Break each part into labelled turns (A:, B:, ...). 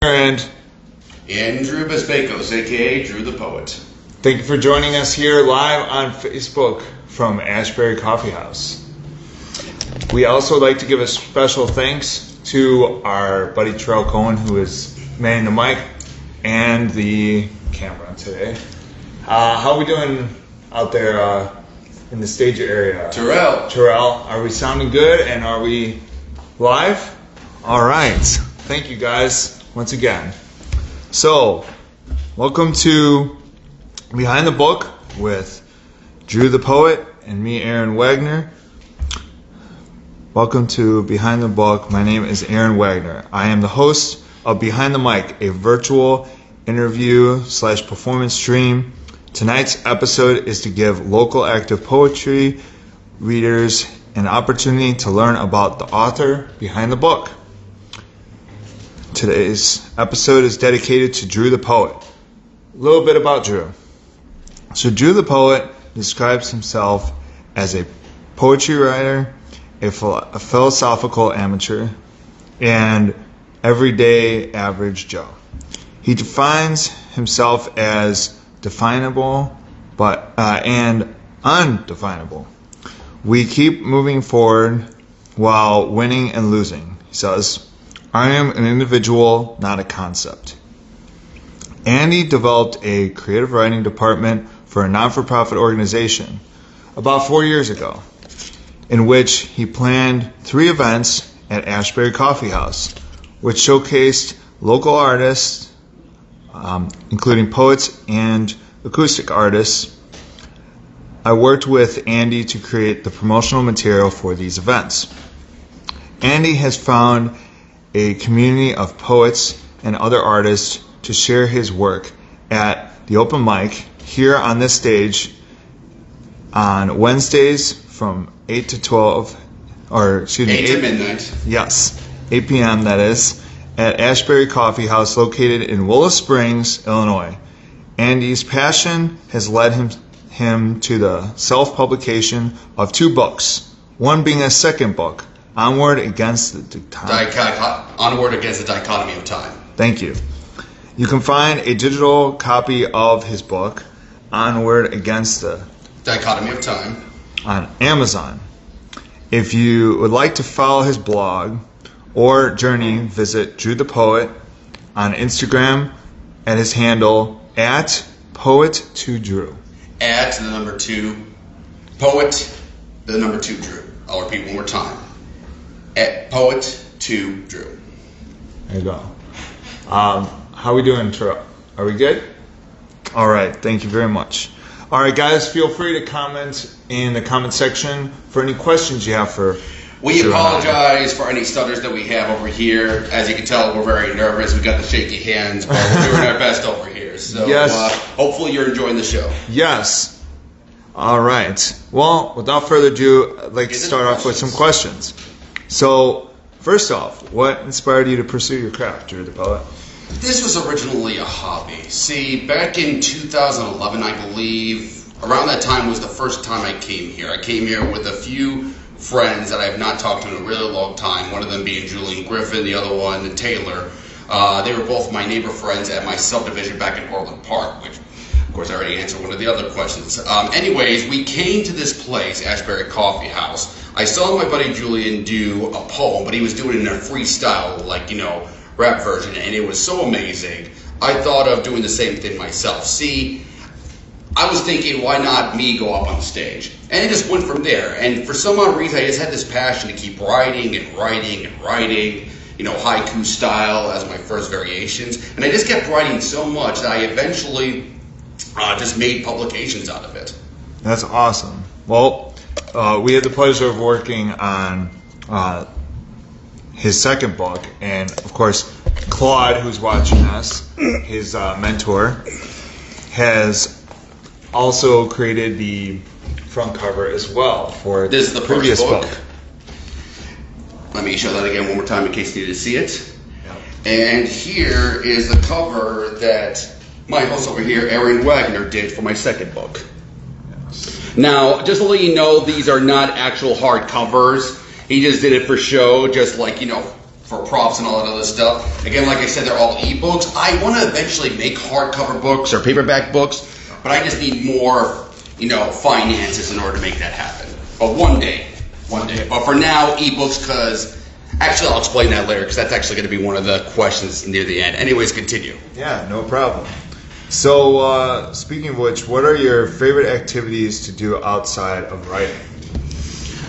A: And
B: Andrew Bespakos, aka Drew the Poet.
A: Thank you for joining us here live on Facebook from Ashbary Coffee House. We also like to give a special thanks to our buddy Terrell Cohen, who is manning the mic and the camera today. How are we doing out there in the stage area? Terrell, are we sounding good and are we live? All right. Thank you guys once again. So, welcome to Behind the Book with Drew the Poet and me, Aaron Wagner. Welcome to Behind the Book. My name is Aaron Wagner. I am the host of Behind the Mic, a virtual interview/performance stream. Tonight's episode is to give local active poetry readers an opportunity to learn about the author behind the book. Today's episode is dedicated to Drew the Poet. A little bit about Drew. So Drew the Poet describes himself as a poetry writer, a philosophical amateur, and everyday average Joe. He defines himself as definable and undefinable. We keep moving forward while winning and losing, he says. I am an individual, not a concept. Andy developed a creative writing department for a non-for-profit organization about 4 years ago, in which he planned 3 events at Ashbary Coffee House, which showcased local artists, including poets and acoustic artists. I worked with Andy to create the promotional material for these events. Andy has found a community of poets and other artists to share his work at the open mic here on this stage on Wednesdays from 8 to 12, or excuse me,
B: 8 to midnight.
A: Yes, 8 p.m. that is, at Ashbary Coffee House located in Willow Springs, Illinois. Andy's passion has led him to the self-publication of 2 books, one being a second book, Onward against the
B: Onward against the Dichotomy of Time.
A: Thank you. You can find a digital copy of his book, Onward Against the
B: Dichotomy of Time,
A: on Amazon. If you would like to follow his blog or journey, visit Drew the Poet on Instagram at his handle at Poet2Drew.
B: At the number 2, Poet, the number 2 Drew. I'll repeat one more time. At Poet2Drew.
A: There you go. How we doing, Terrell? Are we good? All right. Thank you very much. All right, guys, feel free to comment in the comment section for any questions you have for
B: We apologize for any stutters that we have over here. As you can tell, we're very nervous. We got the shaky hands, but we're doing our best over here. So
A: yes.
B: Hopefully you're enjoying the show.
A: Yes. All right. Well, without further ado, I'd like to start off with some questions. So, first off, what inspired you to pursue your craft, Drew the Poet?
B: This was originally a hobby. See, back in 2011, I believe, around that time was the first time I came here. I came here with a few friends that I have not talked to in a really long time, one of them being Julian Griffin, the other one, Taylor. They were both my neighbor friends at my subdivision back in Orland Park, which, of course, I already answered one of the other questions. Anyways, we came to this place, Ashbary Coffee House. I saw my buddy Julian do a poem, but he was doing it in a freestyle, rap version, and it was so amazing. I thought of doing the same thing myself. See, I was thinking, why not me go up on the stage? And it just went from there. And for some odd reason, I just had this passion to keep writing and writing and writing, haiku style as my first variations. And I just kept writing so much that I eventually just made publications out of it.
A: That's awesome. Well, we had the pleasure of working on his second book, and of course Claude, who's watching us, his mentor, has also created the front cover as well for
B: this is the
A: previous book.
B: Let me show that again one more time in case you need to see it. Yep. And here is the cover that my host over here, Aaron Wagner, did for my second book. Yes. Now, just to let you know, these are not actual hard covers. He just did it for show, just for props and all that other stuff. Again, like I said, they're all ebooks. I want to eventually make hardcover books or paperback books, but I just need more, finances in order to make that happen. But one day. But for now, ebooks, because actually I'll explain that later, because that's actually going to be one of the questions near the end. Anyways, continue.
A: Yeah, no problem. So, speaking of which, what are your favorite activities to do outside of writing?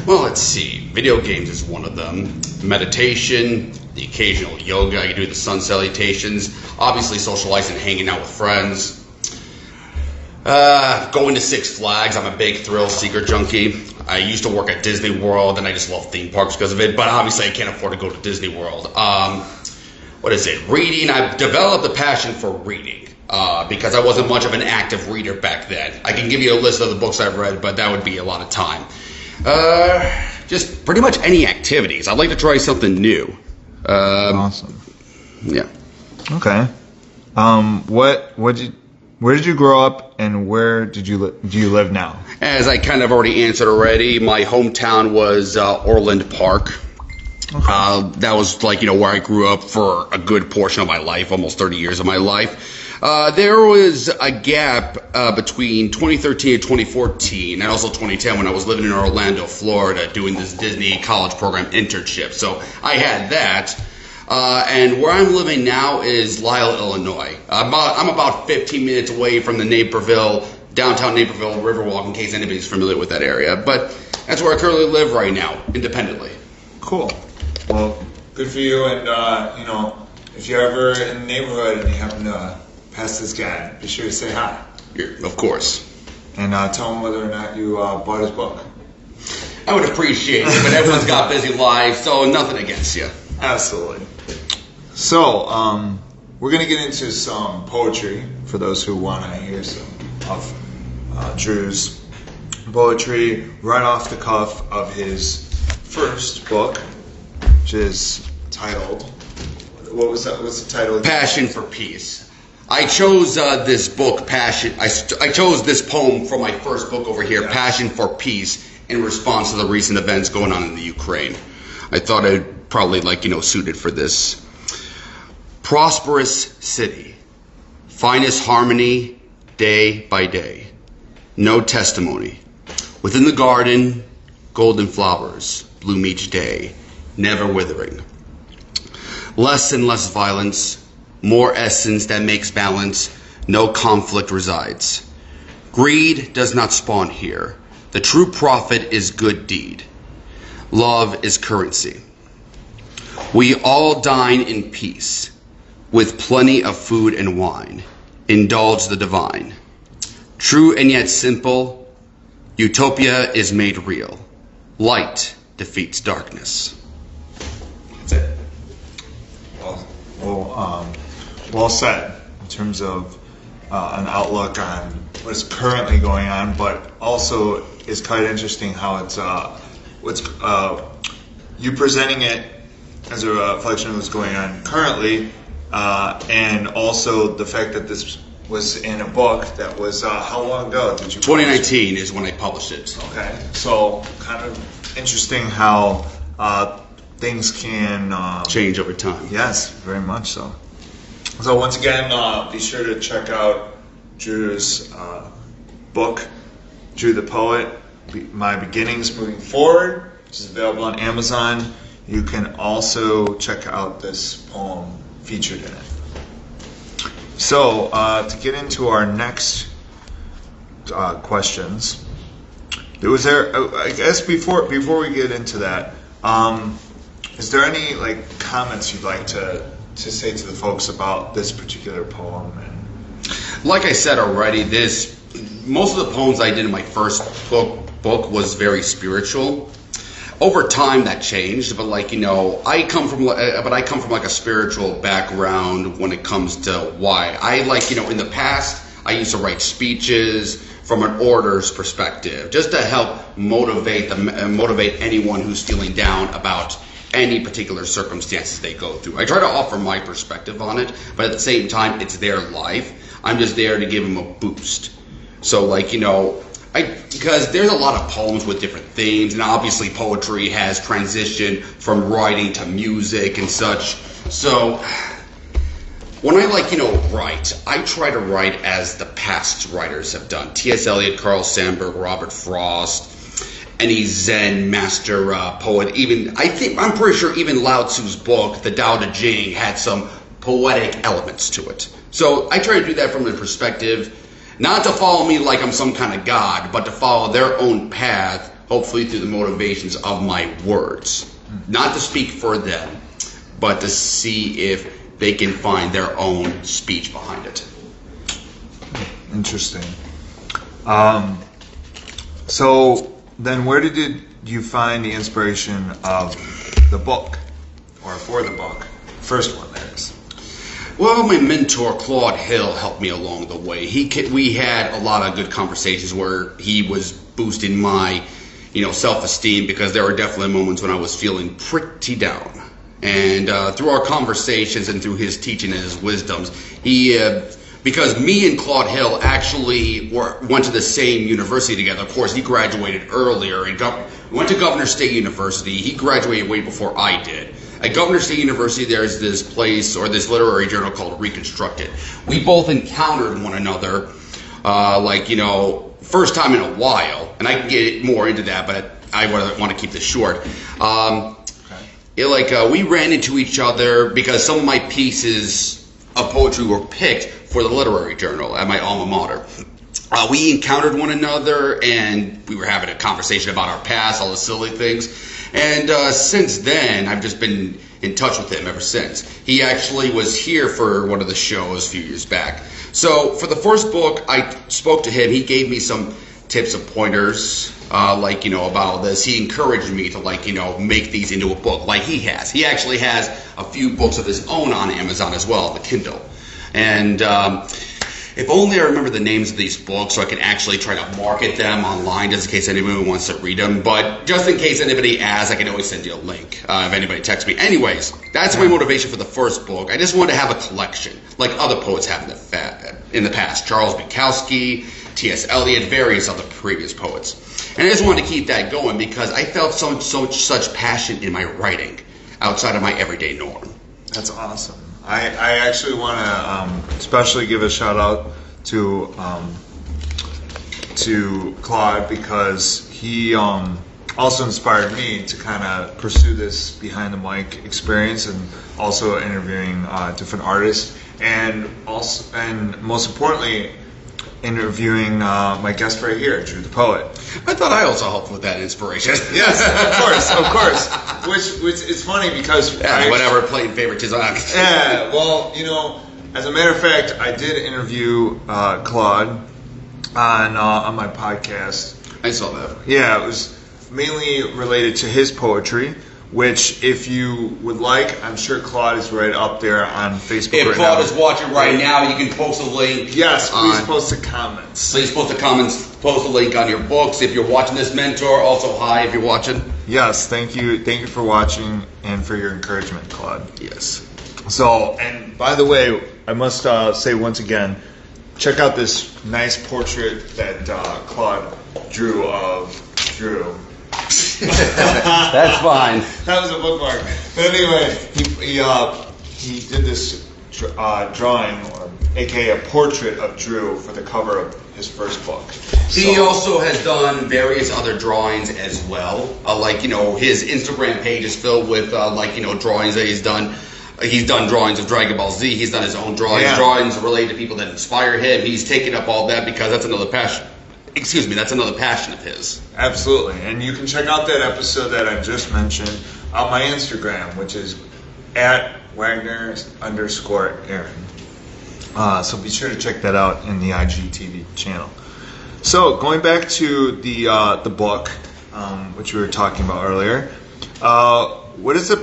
B: Well, let's see. Video games is one of them. Meditation, the occasional yoga. I can do the sun salutations. Obviously, socializing, hanging out with friends. Going to Six Flags. I'm a big thrill seeker junkie. I used to work at Disney World, and I just love theme parks because of it. But obviously, I can't afford to go to Disney World. Reading. I've developed a passion for reading. Because I wasn't much of an active reader back then. I can give you a list of the books I've read, but that would be a lot of time. Just pretty much any activities. I'd like to try something new.
A: Awesome.
B: Yeah.
A: Okay. Where did you grow up, and where do you live now?
B: As I kind of already answered already, my hometown was Orland Park. Okay. That was where I grew up for a good portion of my life, almost 30 years of my life. There was a gap between 2013 and 2014, and also 2010 when I was living in Orlando, Florida, doing this Disney college program internship. So I had that. And where I'm living now is Lisle, Illinois. I'm about 15 minutes away from the downtown Naperville Riverwalk, in case anybody's familiar with that area. But that's where I currently live right now, independently.
A: Cool. Well, good for you. And, if you're ever in the neighborhood and you happen to pass this guy, be sure to say hi.
B: Yeah, of course.
A: And tell him whether or not you bought his book.
B: I would appreciate it, but everyone's got busy lives, so nothing against you.
A: Absolutely. So, we're going to get into some poetry for those who want to hear some of Drew's poetry right off the cuff of his first book, which is titled, what's the title?
B: Passion for Peace. I chose this book, Passion. I chose this poem from my first book over here, yes. Passion for Peace, in response to the recent events going on in the Ukraine. I thought I'd probably suited for this. Prosperous city, finest harmony, day by day. No testimony. Within the garden, golden flowers bloom each day, never withering. Less and less violence, more essence that makes balance, no conflict resides. Greed does not spawn here. The true profit is good deed. Love is currency. We all dine in peace, with plenty of food and wine. Indulge the divine. True and yet simple, utopia is made real. Light defeats darkness. That's it.
A: Well said in terms of an outlook on what's currently going on, but also it's quite interesting how it's you presenting it as a reflection of what's going on currently, and also the fact that this was in a book that was how long ago did you?
B: 2019 is when I published it.
A: Okay, so kind of interesting how things can
B: change over time.
A: Yes, very much so. So once again, be sure to check out Drew's book, Drew the Poet, My Beginnings Moving Forward, which is available on Amazon. You can also check out this poem featured in it. So to get into our next questions, I guess before we get into that, is there any comments you'd like to say to the folks about this particular poem? And
B: like I said already, most of the poems I did in my first book was very spiritual. Over time that changed, but I come from a spiritual background when it comes to why I in the past I used to write speeches from an orator's perspective, just to help motivate anyone who's feeling down about any particular circumstances they go through. I try to offer my perspective on it, but at the same time, it's their life. I'm just there to give them a boost. So, Because there's a lot of poems with different themes, and obviously poetry has transitioned from writing to music and such. So when I write, I try to write as the past writers have done. T.S. Eliot, Carl Sandburg, Robert Frost, any Zen master poet. I'm pretty sure even Lao Tzu's book, The Tao Te Ching, had some poetic elements to it. So I try to do that from the perspective, not to follow me like I'm some kind of god, but to follow their own path, hopefully through the motivations of my words. Not to speak for them, but to see if they can find their own speech behind it.
A: Interesting. So then where did you find the inspiration of the book, or for the book? First one, that is.
B: Well, my mentor, Claude Hill, helped me along the way. We had a lot of good conversations where he was boosting my, self-esteem, because there were definitely moments when I was feeling pretty down. And through our conversations and through his teaching and his wisdoms, because me and Claude Hill actually went to the same university together. Of course, he graduated earlier and went to Governor State University. He graduated way before I did. At Governor State University, there's this place, or this literary journal called Reconstructed. We both encountered one another, first time in a while, and I can get more into that, but I want to keep this short. We ran into each other because some of my pieces of poetry were picked for the literary journal at my alma mater. We encountered one another, and we were having a conversation about our past, all the silly things. And since then, I've just been in touch with him ever since. He actually was here for one of the shows a few years back. So for the first book, I spoke to him. He gave me some tips and pointers, about this. He encouraged me to, make these into a book like he has. He actually has a few books of his own on Amazon as well, the Kindle. And if only I remember the names of these books so I can actually try to market them online just in case anybody wants to read them. But just in case anybody asks, I can always send you a link if anybody texts me. Anyways, that's my motivation for the first book. I just wanted to have a collection like other poets have in the past. Charles Bukowski, T.S. Eliot, various other previous poets. And I just wanted to keep that going because I felt such passion in my writing outside of my everyday norm.
A: That's awesome. I actually want to especially give a shout out to Claude, because he also inspired me to kind of pursue this behind the mic experience, and also interviewing different artists, and most importantly interviewing my guest right here, Drew the Poet.
B: I thought I also helped with that inspiration.
A: Yes, of course. Which it's funny because
B: playing favoritism.
A: Yeah, well, as a matter of fact, I did interview Claude on my podcast.
B: I saw that.
A: Yeah, it was mainly related to his poetry, which, if you would like, I'm sure Claude is right up there on Facebook
B: if
A: right
B: Claude
A: now.
B: is watching right now, you can post a link.
A: Yes, please post the comments.
B: Please post the comments, post a link on your books. If you're watching this, mentor, also hi if you're watching.
A: Yes, thank you for watching and for your encouragement, Claude.
B: Yes.
A: So, and by the way, I must say once again, check out this nice portrait that Claude drew of Drew.
B: That's fine.
A: That was a bookmark. But anyway, he did this drawing, or aka a portrait of Drew, for the cover of his first book.
B: He also has done various other drawings as well. His Instagram page is filled with drawings that he's done. He's done drawings of Dragon Ball Z. He's done his own drawings, drawings related to people that inspire him. He's taken up all that because that's another passion. That's another passion of his.
A: Absolutely. And you can check out that episode that I just mentioned on my Instagram, which is @Wagner_Aaron. So be sure to check that out in the IGTV channel. So going back to the book, which we were talking about earlier, what was the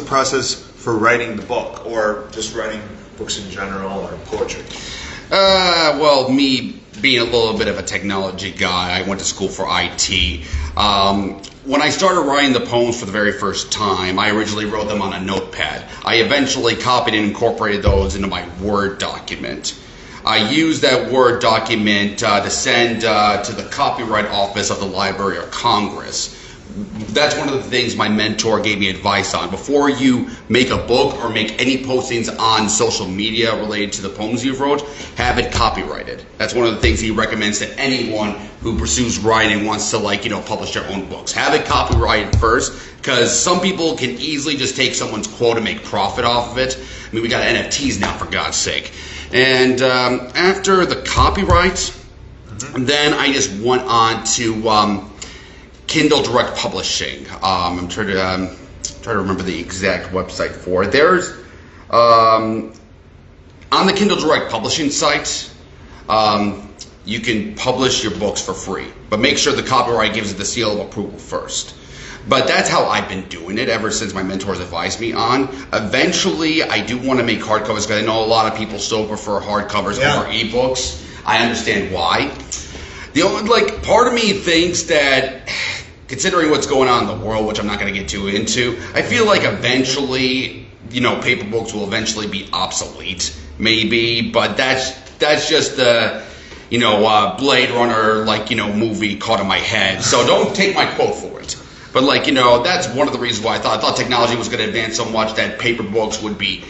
A: process for writing the book, or just writing books in general, or poetry?
B: Well, me being a little bit of a technology guy, I went to school for IT. When I started writing the poems for the very first time, I originally wrote them on a notepad. I eventually copied and incorporated those into my Word document. I use that Word document to send to the Copyright Office of the Library of Congress. That's one of the things my mentor gave me advice on. Before you make a book or make any postings on social media related to the poems you wrote, have it copyrighted. That's one of the things he recommends to anyone who pursues writing, wants to publish their own books. Have it copyrighted first, because some people can easily just take someone's quote and make profit off of it. I mean, we got NFTs now, for God's sake. And after the copyright, then I just went on to Kindle Direct Publishing. I'm trying to remember the exact website for it. There's on the Kindle Direct Publishing site, you can publish your books for free, but make sure the copyright gives it the seal of approval first. But that's how I've been doing it ever since my mentors advised me on. Eventually, I do want to make hardcovers, because I know a lot of people still prefer hardcovers over ebooks. I understand why. The only part of me thinks that, considering what's going on in the world, which I'm not going to get too into, I feel like eventually, paper books will eventually be obsolete, maybe. But that's just the Blade Runner movie caught in my head. So don't take my quote for it. But that's one of the reasons why I thought technology was going to advance so much that paper books would be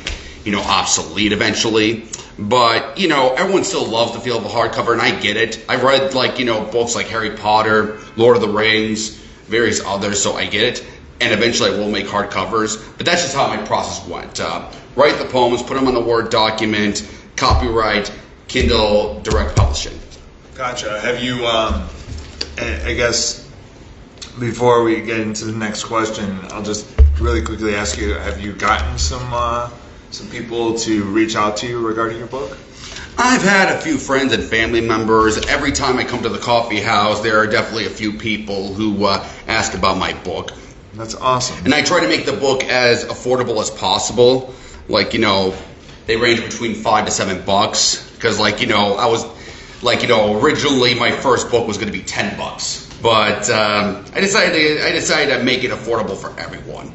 B: obsolete eventually. But everyone still loves the feel of a hardcover, and I get it. I've read books like Harry Potter, Lord of the Rings, various others, so I get it. And eventually I will make hardcovers. But that's just how my process went. Write the poems, put them on the Word document, copyright, Kindle Direct Publishing.
A: Gotcha. Have you, I guess, before we get into the next question, I'll just really quickly ask you, have you gotten some people to reach out to you regarding your book?
B: I've had a few friends and family members. Every time I come to the coffee house, there are definitely a few people who ask about my book.
A: That's awesome.
B: And I try to make the book as affordable as possible. They range between $5 to $7, because I was originally my first book was going to be $10. But I decided to make it affordable for everyone.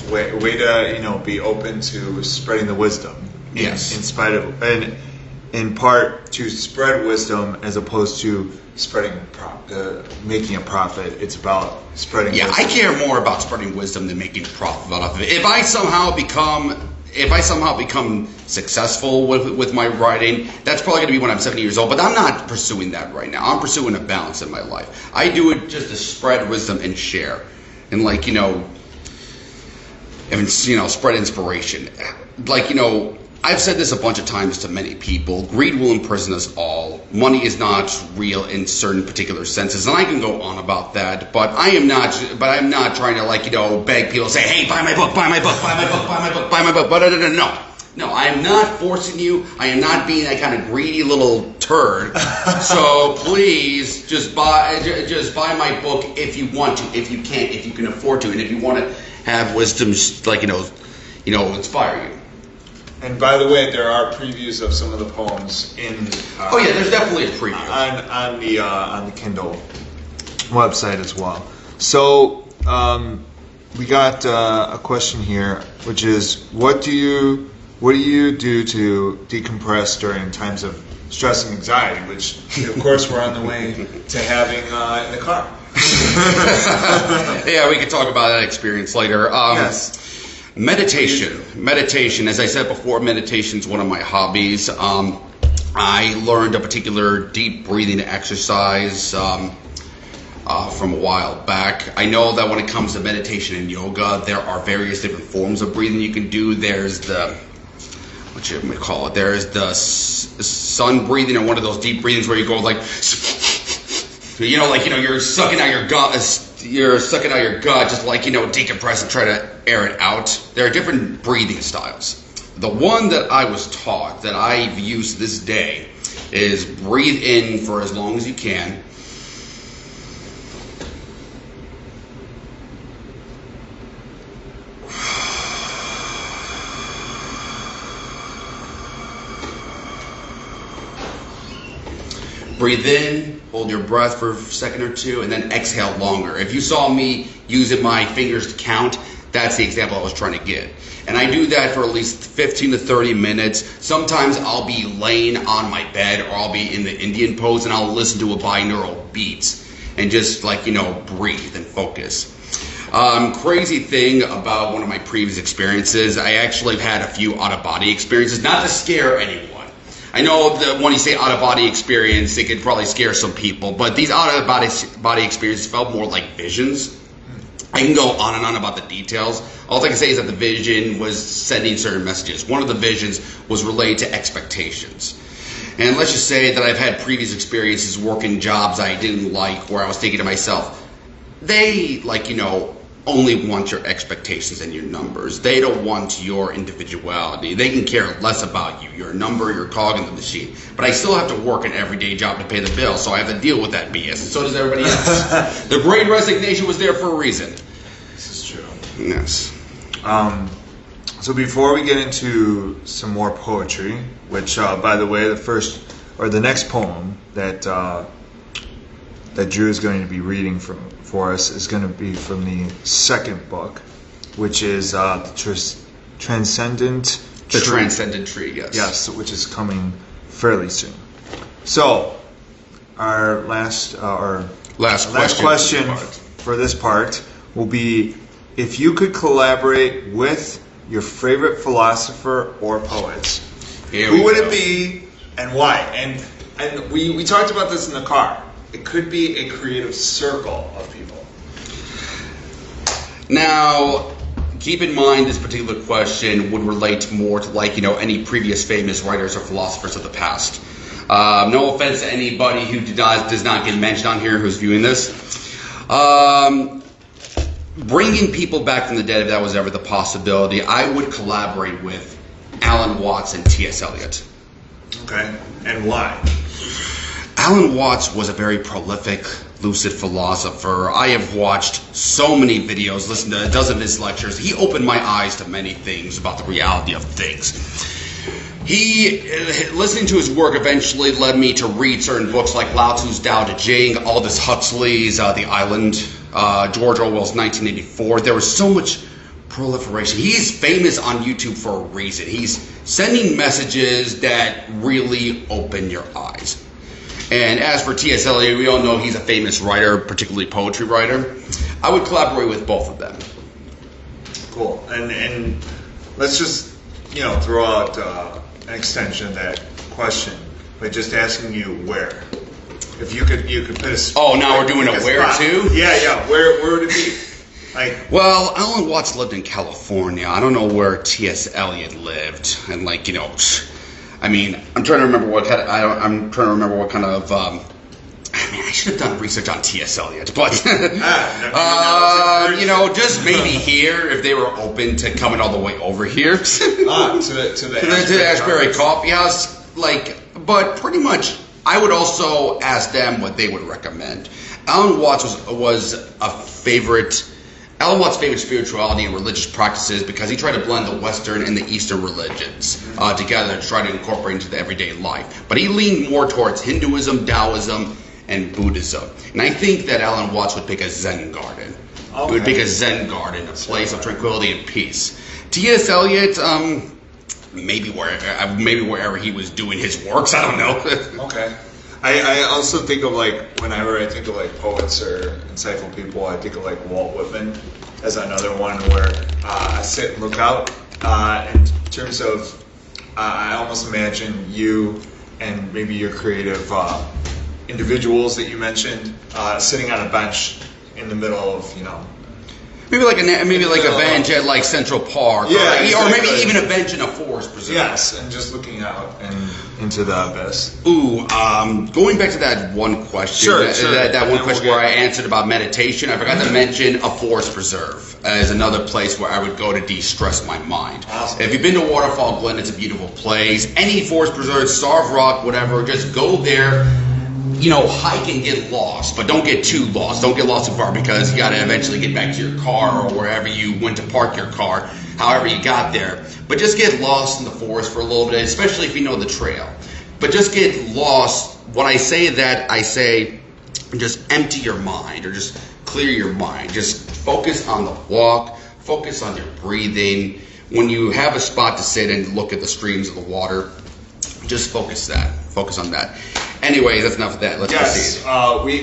A: Way to be open to spreading the wisdom.
B: Yes.
A: In spite of, and in part to spread wisdom as opposed to making a profit. It's about spreading wisdom.
B: I care more about spreading wisdom than making a profit out of it. If I somehow become successful with my writing, that's probably going to be when I'm 70 years old. But I'm not pursuing that right now. I'm pursuing a balance in my life. I do it just to spread wisdom and share, and spread inspiration. I've said this a bunch of times to many people. Greed will imprison us all. Money is not real in certain particular senses, and I can go on about that. But I'm not trying to beg people, say, hey, buy my book, buy my book, buy my book, buy my book, buy my book. But no, I am not forcing you. I am not being that kind of greedy little turd. So please just buy my book if you want to, if you can, if you can afford to, and if you want to have wisdom, inspire you.
A: And by the way, there are previews of some of the poems in.
B: There's definitely a preview
A: on the Kindle website as well. So we got a question here, which is, what do you do to decompress during times of stress and anxiety? Which, of course, we're on the way to having in the car.
B: Yeah, we could talk about that experience later.
A: Yes.
B: Meditation. As I said before, meditation is one of my hobbies. I learned a particular deep breathing exercise from a while back. I know that when it comes to meditation and yoga, there are various different forms of breathing you can do. There's the There's the sun breathing, or one of those deep breathings where you go you're sucking out your gut. You're sucking out your gut, just decompress and try to air it out. There are different breathing styles. The one that I was taught, that I've used to this day, is breathe in for as long as you can. Breathe in, hold your breath for a second or two, and then exhale longer. If you saw me using my fingers to count, That's the example I was trying to get. And I do that for at least 15 to 30 minutes. Sometimes I'll be laying on my bed or I'll be in the Indian pose and I'll listen to a binaural beats and just breathe and focus. Crazy thing about one of my previous experiences, I actually had a few out-of-body experiences, not to scare anyone. I know that when you say out-of-body experience, it could probably scare some people, but these out-of-body experiences felt more like visions. I can go on and on about the details. All I can say is that the vision was sending certain messages. One of the visions was related to expectations. And let's just say that I've had previous experiences working jobs I didn't like where I was thinking to myself, they, only want your expectations and your numbers. They don't want your individuality. They can care less about you. You're a number, you're a cog in the machine. But I still have to work an everyday job to pay the bill, so I have to deal with that BS, and so does everybody else. The Great Resignation was there for a reason.
A: This is true.
B: Yes.
A: So before we get into some more poetry, which, by the way, the next poem that Drew is going to be reading for us is going to be from the second book, which is the Transcendent Tree.
B: The Transcendent Tree, yes.
A: Yes, which is coming fairly soon. So, our last question for this part will be, if you could collaborate with your favorite philosopher or poets, who would it be and why? And we talked about this in the car. It could be a creative circle of people.
B: Now, keep in mind this particular question would relate more to any previous famous writers or philosophers of the past. No offense to anybody who does not get mentioned on here who's viewing this. Bringing people back from the dead, if that was ever the possibility, I would collaborate with Alan Watts and T.S. Eliot.
A: Okay, and why?
B: Alan Watts was a very prolific, lucid philosopher. I have watched so many videos, listened to a dozen of his lectures. He opened my eyes to many things about the reality of things. Listening to his work eventually led me to read certain books like Lao Tzu's Tao Te Ching, Aldous Huxley's The Island, George Orwell's 1984. There was so much proliferation. He's famous on YouTube for a reason. He's sending messages that really open your eyes. And as for T.S. Eliot, we all know he's a famous writer, particularly poetry writer. I would collaborate with both of them.
A: Cool. And let's just, throw out an extension of that question by just asking you where. If you could put a spot.
B: Oh, now we're doing a where too?
A: Yeah. Where would it be?
B: Well, Alan Watts lived in California. I don't know where T.S. Eliot lived, and I'm trying to remember what kind of. I should have done research on T.S. Eliot, but just maybe here if they were open to coming all the way over here to the Ashbary Coffee House. But pretty much, I would also ask them what they would recommend. Alan Watts was a favorite. Alan Watts' favorite spirituality and religious practices because he tried to blend the Western and the Eastern religions together to try to incorporate into the everyday life. But he leaned more towards Hinduism, Taoism, and Buddhism. And I think that Alan Watts would pick a Zen garden. Okay. He would pick a Zen garden, a place of tranquility and peace. T.S. Eliot, maybe wherever he was doing his works, I don't know.
A: Okay. I also think of whenever I think of poets or insightful people, I think of Walt Whitman as another one where I sit and look out. In terms of, I almost imagine you and maybe your creative individuals that you mentioned sitting on a bench in the middle of
B: maybe like a bench at Central Park, or maybe even a bench in a forest preserve.
A: Yes, and just looking out and into the abyss.
B: Ooh, going back to that one question, that one question where I answered about meditation, I forgot to mention a forest preserve as another place where I would go to de-stress my mind.
A: Awesome.
B: If you've been to Waterfall Glen, it's a beautiful place. Any forest preserve, Starved Rock, whatever, just go there. Hike and get lost, but don't get too lost. Don't get lost too far because you got to eventually get back to your car or wherever you went to park your car, however you got there. But just get lost in the forest for a little bit, especially if you know the trail. But just get lost. When I say that, I say just empty your mind or just clear your mind. Just focus on the walk, Focus on your breathing. When you have a spot to sit and look at the streams of the water, just focus on that. Anyways, that's enough of that. Let's proceed.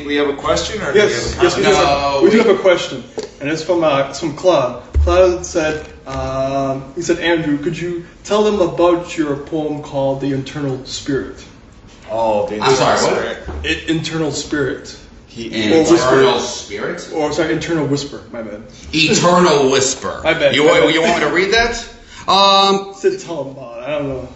A: We have a question, or
C: Yes,
A: do we have a comment?
C: we do have a question, and it's from Claude. Claude said, Andrew, could you tell them about your poem called "The Internal Spirit"?
A: Oh, the
B: I'm sorry,
A: Spirit.
B: what?
C: Internal Spirit.
B: Internal Spirit?
C: Or sorry, Internal Whisper. My bad.
B: Eternal Whisper.
C: My bad.
B: You want me to read that?
C: Said tell them about it. I don't know.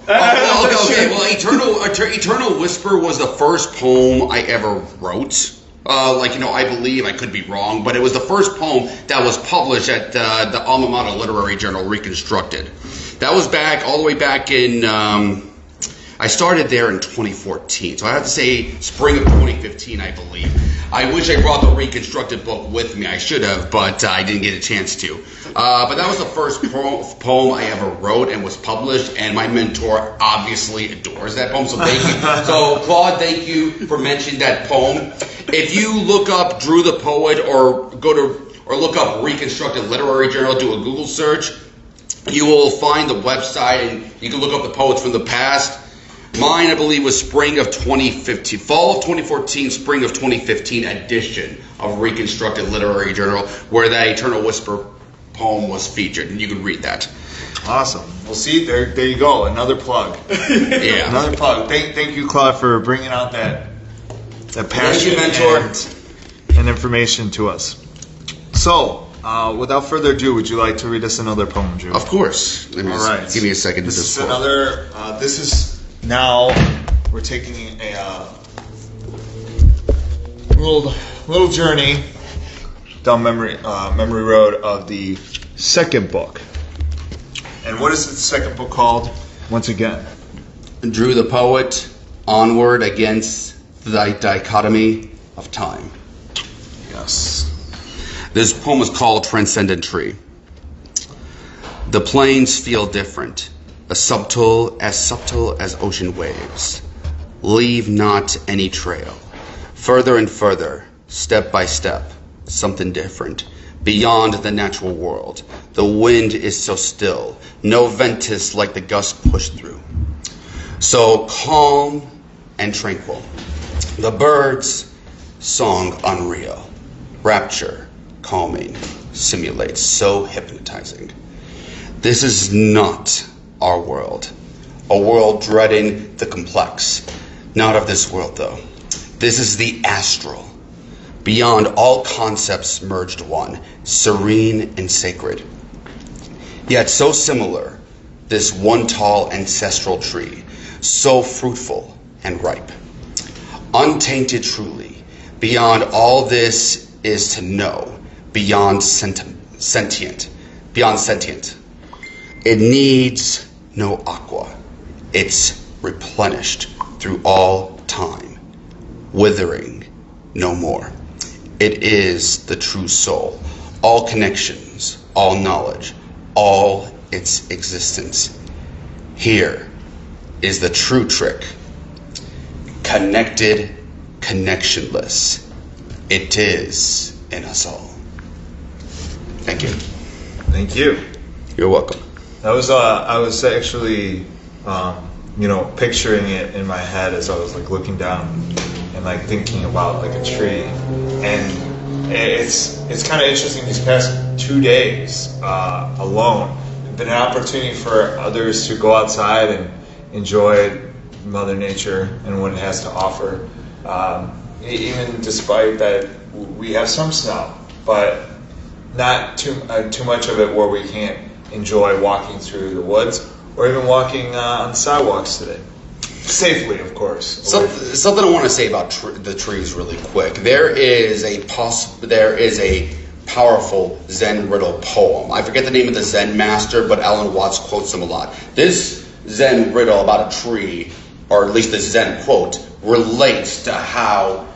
B: Okay. Well, Eternal Whisper was the first poem I ever wrote. I believe, I could be wrong, but it was the first poem that was published at the Alma Mater Literary Journal, Reconstructed. That was all the way back in, I started there in 2014, so I have to say spring of 2015, I believe. I wish I brought the Reconstructed book with me. I should have, but I didn't get a chance to. But that was the first poem I ever wrote and was published, and my mentor obviously adores that poem, so thank you. So, Claude, thank you for mentioning that poem. If you look up Drew the Poet or look up Reconstructed Literary Journal, do a Google search, you will find the website, and you can look up the poets from the past. Mine, I believe, was spring of 2015, fall of 2014, spring of 2015 edition of Reconstructed Literary Journal, where that Eternal Whisper poem was featured, and you can read that.
A: Awesome. Well, see, there you go. Another plug.
B: Yeah.
A: Another plug. Thank you, Claude, for bringing out that passion and information to us. So, without further ado, would you like to read us another poem, Drew?
B: Of course.
A: All right.
B: Give me a second.
A: Now we're taking a little journey down memory road of the second book. And what is the second book called? Once again,
B: Drew the Poet, Onward Against the Dichotomy of Time.
A: Yes.
B: This poem is called Transcendent Tree. The plains feel different, as subtle as ocean waves. Leave not any trail. Further and further, step by step, something different. Beyond the natural world, the wind is so still, no ventus like the gust pushed through. So calm and tranquil. The birds' song unreal. Rapture, calming, simulates, so hypnotizing. This is not our world. A world dreading the complex. Not of this world, though. This is the astral. Beyond all concepts merged one, serene and sacred. Yet so similar, this one tall ancestral tree, so fruitful and ripe. Untainted truly, beyond all this is to know, beyond sentient. It needs no aqua. It's replenished through all time, withering no more. It is the true soul, all connections, all knowledge, all its existence. Here is the true trick. Connected, connectionless. It is in us all. Thank you.
A: Thank you.
B: You're welcome.
A: That was I was actually picturing it in my head as I was looking down and thinking about a tree, and it's kind of interesting. These past 2 days alone have been an opportunity for others to go outside and enjoy Mother Nature and what it has to offer, even despite that we have some snow, but not too much of it where we can't enjoy walking through the woods or even walking on sidewalks today. Safely, of course.
B: Something I want to say about the trees really quick. There is a powerful Zen riddle poem. I forget the name of the Zen master, but Alan Watts quotes him a lot. This Zen riddle about a tree, or at least this Zen quote, relates to how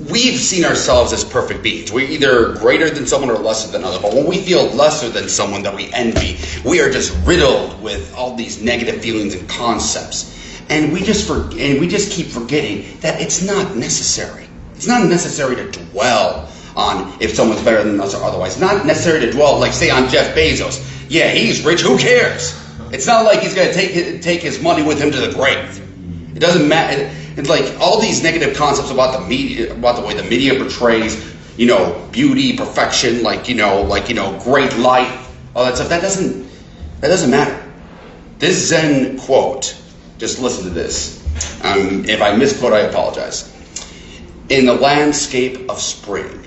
B: we've seen ourselves as perfect beings. We're either greater than someone or lesser than another. But when we feel lesser than someone that we envy, we are just riddled with all these negative feelings and concepts. And we just keep forgetting that it's not necessary. It's not necessary to dwell on if someone's better than us or otherwise. Not necessarily to dwell, like say on Jeff Bezos. Yeah, he's rich. Who cares? It's not like he's going to take his money with him to the grave. It doesn't matter. It's like all these negative concepts about the media, about the way the media portrays, beauty, perfection, great light, all that stuff. That doesn't matter. This Zen quote, just listen to this. If I misquote, I apologize. In the landscape of spring,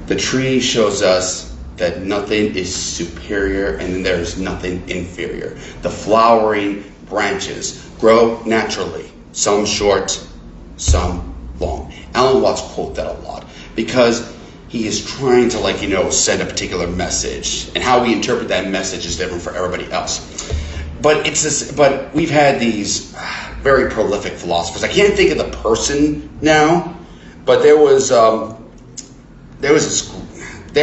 B: the tree shows us that nothing is superior and there's nothing inferior. The flowering branches grow naturally, some short, some long. Alan Watts quote that a lot because he is trying to send a particular message, and how we interpret that message is different for everybody else. But but we've had these very prolific philosophers. I can't think of the person now, but there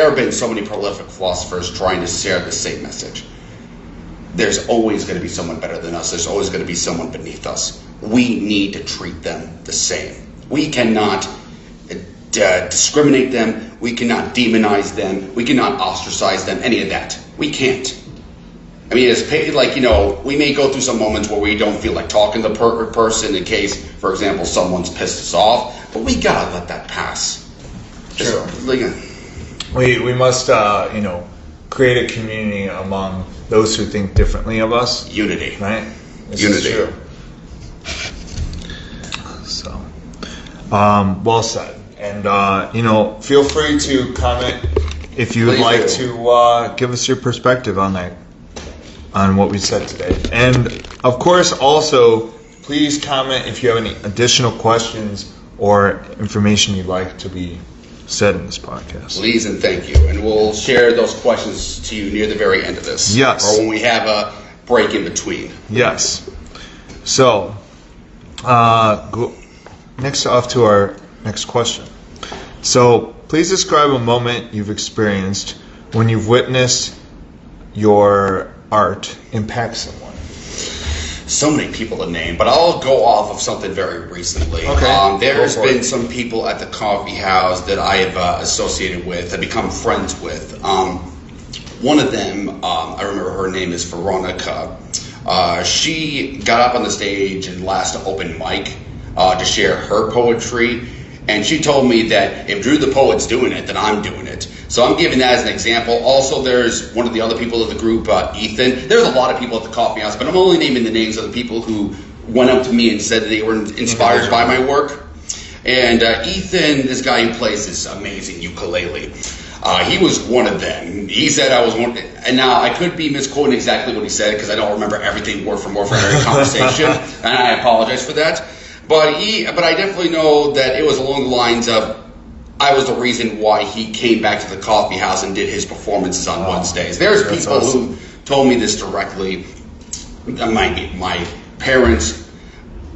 B: have been so many prolific philosophers trying to share the same message. There's always going to be someone better than us. There's always going to be someone beneath us. We need to treat them the same. We cannot discriminate them. We cannot demonize them. We cannot ostracize them. Any of that. We can't. I mean, we may go through some moments where we don't feel like talking to the person in case, for example, someone's pissed us off. But we gotta let that pass.
A: True. We must, create a community among those who think differently of us.
B: Unity.
A: Right? This
B: Unity.
A: is true. So, well said. And, feel free to comment if you would like to give us your perspective on that, on what we said today. And, of course, also, please comment if you have any additional questions or information you'd like to be said in this podcast.
B: Please and thank you. And we'll share those questions to you near the very end of this.
A: Yes.
B: Or when we have a break in between.
A: Yes. So, next off to our next question. So, please describe a moment you've experienced when you've witnessed your art impact someone.
B: So many people to name, but I'll go off of something very recently.
A: Okay.
B: There's been some people at the coffee house that I've associated with, have become friends with. One of them, I remember her name is Veronica. She got up on the stage in last open mic to share her poetry, and she told me that if Drew the Poet's doing it, then I'm doing it. So I'm giving that as an example. Also, there's one of the other people of the group, Ethan. There's a lot of people at the coffee house, but I'm only naming the names of the people who went up to me and said that they were inspired by my work. And Ethan, this guy who plays this amazing ukulele, he was one of them. He said I was one, and now I could be misquoting exactly what he said because I don't remember everything word for word from every conversation, and I apologize for that. But I definitely know that it was along the lines of I was the reason why he came back to the coffee house and did his performances on Wednesdays. There's people who told me this directly. My parents,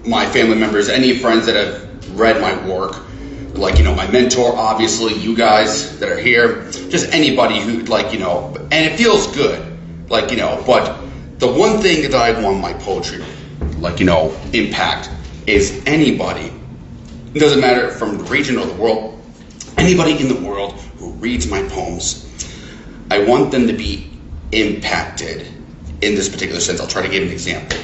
B: my family members, any friends that have read my work, my mentor, obviously, you guys that are here, just anybody who, and it feels good, but the one thing that I want my poetry, impact is anybody, it doesn't matter from the region or the world, anybody in the world who reads my poems, I want them to be impacted in this particular sense. I'll try to give an example.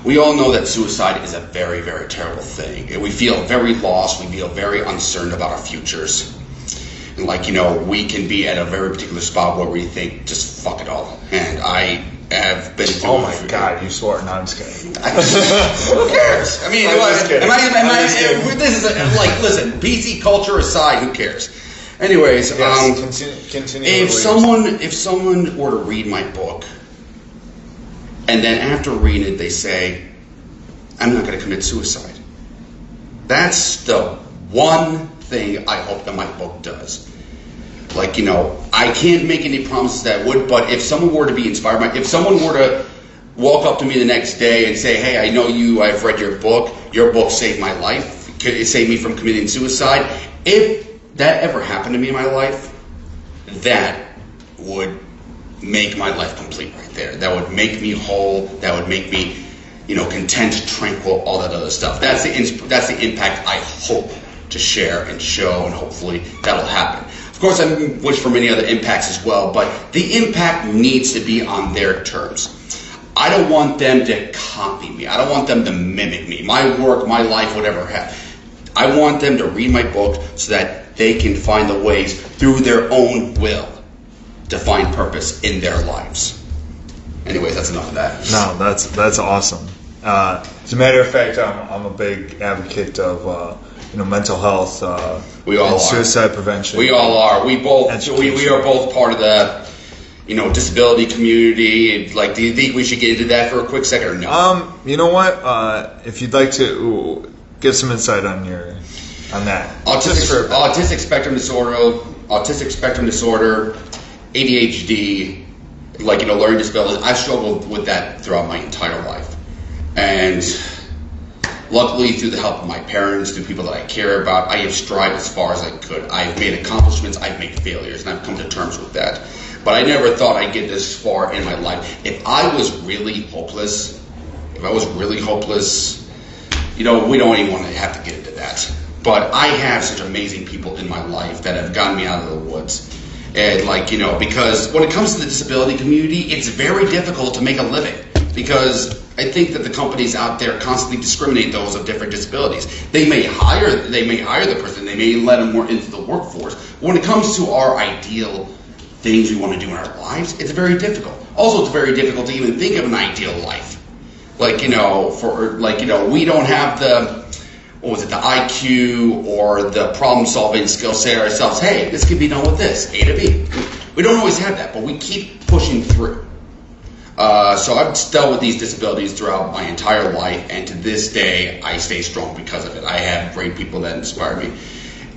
B: We all know that suicide is a very, very terrible thing. And we feel very lost. We feel very uncertain about our futures. And we can be at a very particular spot where we think, just fuck it all. And I have been through.
A: Oh my God, you swore. No, I'm just kidding.
B: Who cares? I mean, this is listen, PC culture aside, who cares? Anyways,
A: continue.
B: If someone were to read my book, and then after reading it, they say, I'm not going to commit suicide. That's the one thing I hope that my book does. I can't make any promises that would, but if someone were to be inspired by, if someone were to walk up to me the next day and say, hey, I know you, I've read your book saved my life, it saved me from committing suicide. If that ever happened to me in my life, that would make my life complete right there. That would make me whole. That would make me, content, tranquil, all that other stuff. That's the impact I hope to share and show, and hopefully that'll happen. Of course, I wish for many other impacts as well, but the impact needs to be on their terms. I don't want them to copy me. I don't want them to mimic me, my work, my life, whatever I have. I want them to read my book so that they can find the ways through their own will to find purpose in their lives. Anyways, that's enough of that.
A: No, that's awesome. As a matter of fact, I'm a big advocate of mental health.
B: We all
A: and
B: are.
A: Suicide prevention.
B: We all are. We are both part of the disability community. Like, do you think we should get into that for a quick second, or no?
A: You know what? If you'd like to give some insight on that.
B: Autistic spectrum disorder, ADHD, learning disabilities. I've struggled with that throughout my entire life, and luckily, through the help of my parents, through people that I care about, I have strived as far as I could. I've made accomplishments, I've made failures, and I've come to terms with that. But I never thought I'd get this far in my life. If I was really hopeless, we don't even want to have to get into that. But I have such amazing people in my life that have gotten me out of the woods. And because when it comes to the disability community, it's very difficult to make a living, because I think that the companies out there constantly discriminate those of different disabilities. They may hire the person, they may let them more into the workforce. But when it comes to our ideal things we want to do in our lives, it's very difficult. Also, it's very difficult to even think of an ideal life. We don't have the IQ or the problem-solving skills. Say ourselves, hey, this can be done with this, A to B. We don't always have that, but we keep pushing through. So I've dealt with these disabilities throughout my entire life, and to this day, I stay strong because of it. I have great people that inspire me.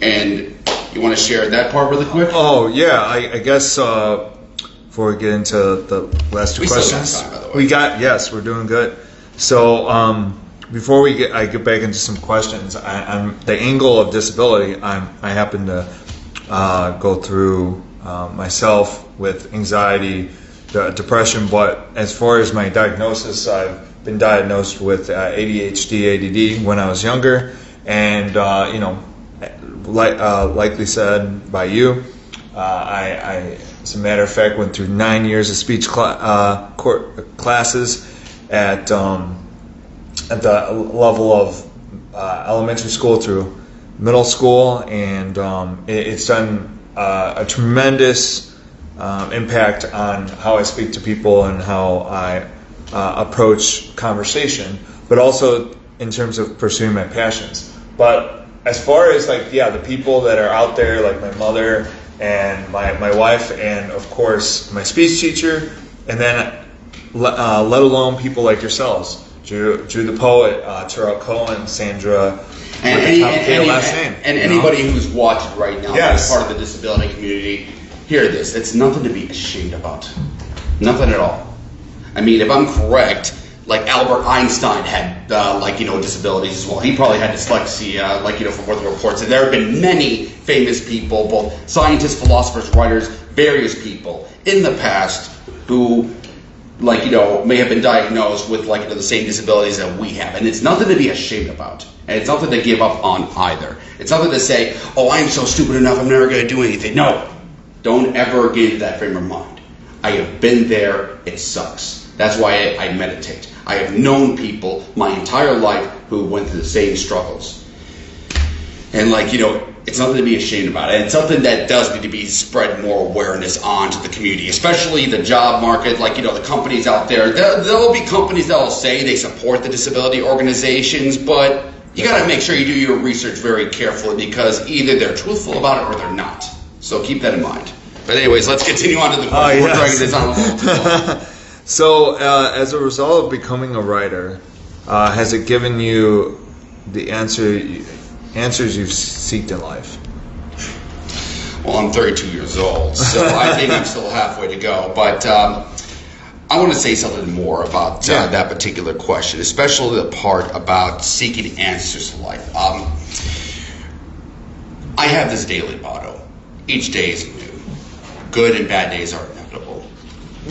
B: And you want to share that part really quick?
A: Oh, yeah. I guess before we get into the last two questions.
B: Still got time, by the way.
A: We're doing good. So before I get back into some questions, I'm the angle of disability. I happen to go through myself with anxiety, depression, but as far as my diagnosis, I've been diagnosed with ADHD, ADD when I was younger, and likely said by you, I, as a matter of fact, went through 9 years of speech classes at the level of elementary school through middle school, and it's done a tremendous impact on how I speak to people and how I approach conversation, but also in terms of pursuing my passions. But as far as the people that are out there, like my mother and my wife, and of course my speech teacher, and then let alone people like yourselves, Drew the poet, Terrell Cohen, Sandra,
B: and anybody who's watching right now,
A: yes,
B: as part of the disability community. Hear this, it's nothing to be ashamed about. Nothing at all. I mean, if I'm correct, Albert Einstein had, disabilities as well. He probably had dyslexia, from what the reports. And there have been many famous people, both scientists, philosophers, writers, various people in the past who, may have been diagnosed with, the same disabilities that we have. And it's nothing to be ashamed about. And it's nothing to give up on either. It's nothing to say, oh, I'm so stupid enough, I'm never going to do anything. No. Don't ever get into that frame of mind. I have been there. It sucks. That's why I meditate. I have known people my entire life who went through the same struggles. And it's nothing to be ashamed about. And it's something that does need to be spread more awareness onto the community, especially the job market, the companies out there. There'll be companies that will say they support the disability organizations, but you got to make sure you do your research very carefully, because either they're truthful about it or they're not. So keep that in mind. But anyways, let's continue on to the question. We're dragging this on a little too long.
A: So, as a result of becoming a writer, has it given you the answers you've seeked in life?
B: Well, I'm 32 years old, so I think I'm still halfway to go. But I want to say something more about that particular question, especially the part about seeking answers to life. I have this daily motto. Each day is new. Good and bad days are inevitable.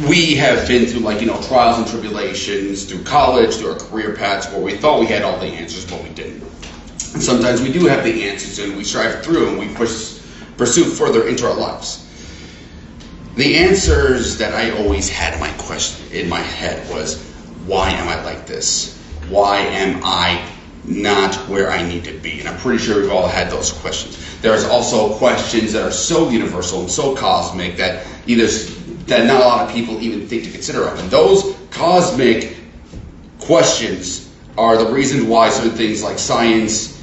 B: We have been through trials and tribulations, through college, through our career paths, where we thought we had all the answers, but we didn't. And sometimes we do have the answers, and we strive through, and we pursue further into our lives. The answers that I always had in my head was, why am I like this? Why am I not where I need to be? And I'm pretty sure we've all had those questions. There's also questions that are so universal and so cosmic that not a lot of people even think to consider of. And those cosmic questions are the reasons why certain things like science,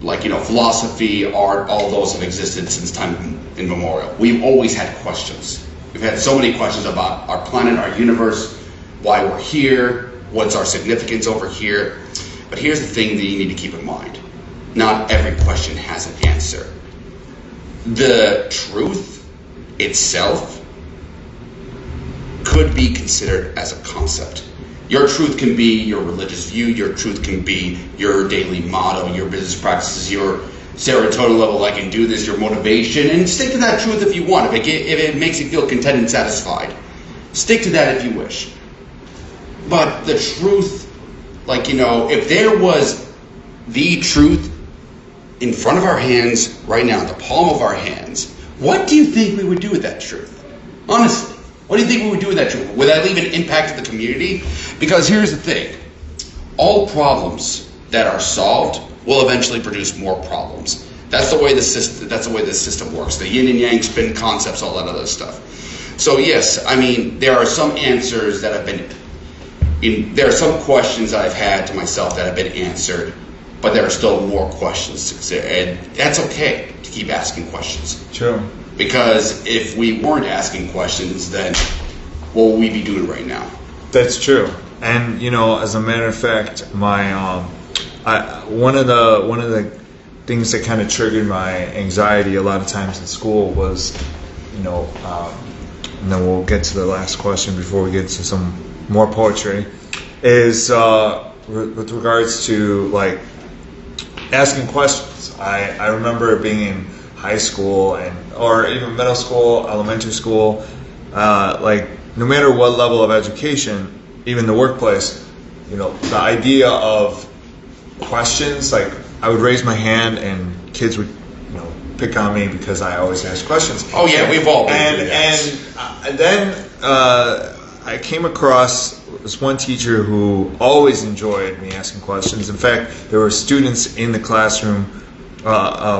B: like philosophy, art, all those have existed since time immemorial. We've always had questions. We've had so many questions about our planet, our universe, why we're here, what's our significance over here. But here's the thing that you need to keep in mind. Not every question has an answer. The truth itself could be considered as a concept. Your truth can be your religious view, your truth can be your daily motto, your business practices, your serotonin level, I can do this, your motivation, and stick to that truth if you want. If it makes you feel content and satisfied, stick to that if you wish. But the truth, if there was the truth in front of our hands right now, in the palm of our hands, what do you think we would do with that truth? Honestly, what do you think we would do with that truth? Would that leave an impact to the community? Because here's the thing. All problems that are solved will eventually produce more problems. That's the way the system works. The yin and yang spin concepts, all that other stuff. So yes, there are some answers that have been there are some questions that I've had to myself that have been answered, but there are still more questions, and that's okay to keep asking questions.
A: True.
B: Because if we weren't asking questions, then what would we be doing right now?
A: That's true. And as a matter of fact, my one of the things that kind of triggered my anxiety a lot of times in school was, and then we'll get to the last question before we get to some more poetry, is with regards to asking questions. I remember being in high school or even middle school, elementary school, no matter what level of education, even the workplace, the idea of questions, I would raise my hand and kids would pick on me because I always ask questions.
B: Oh yeah, we've all been through that.
A: And then I came across this one teacher who always enjoyed me asking questions. In fact, there were students in the classroom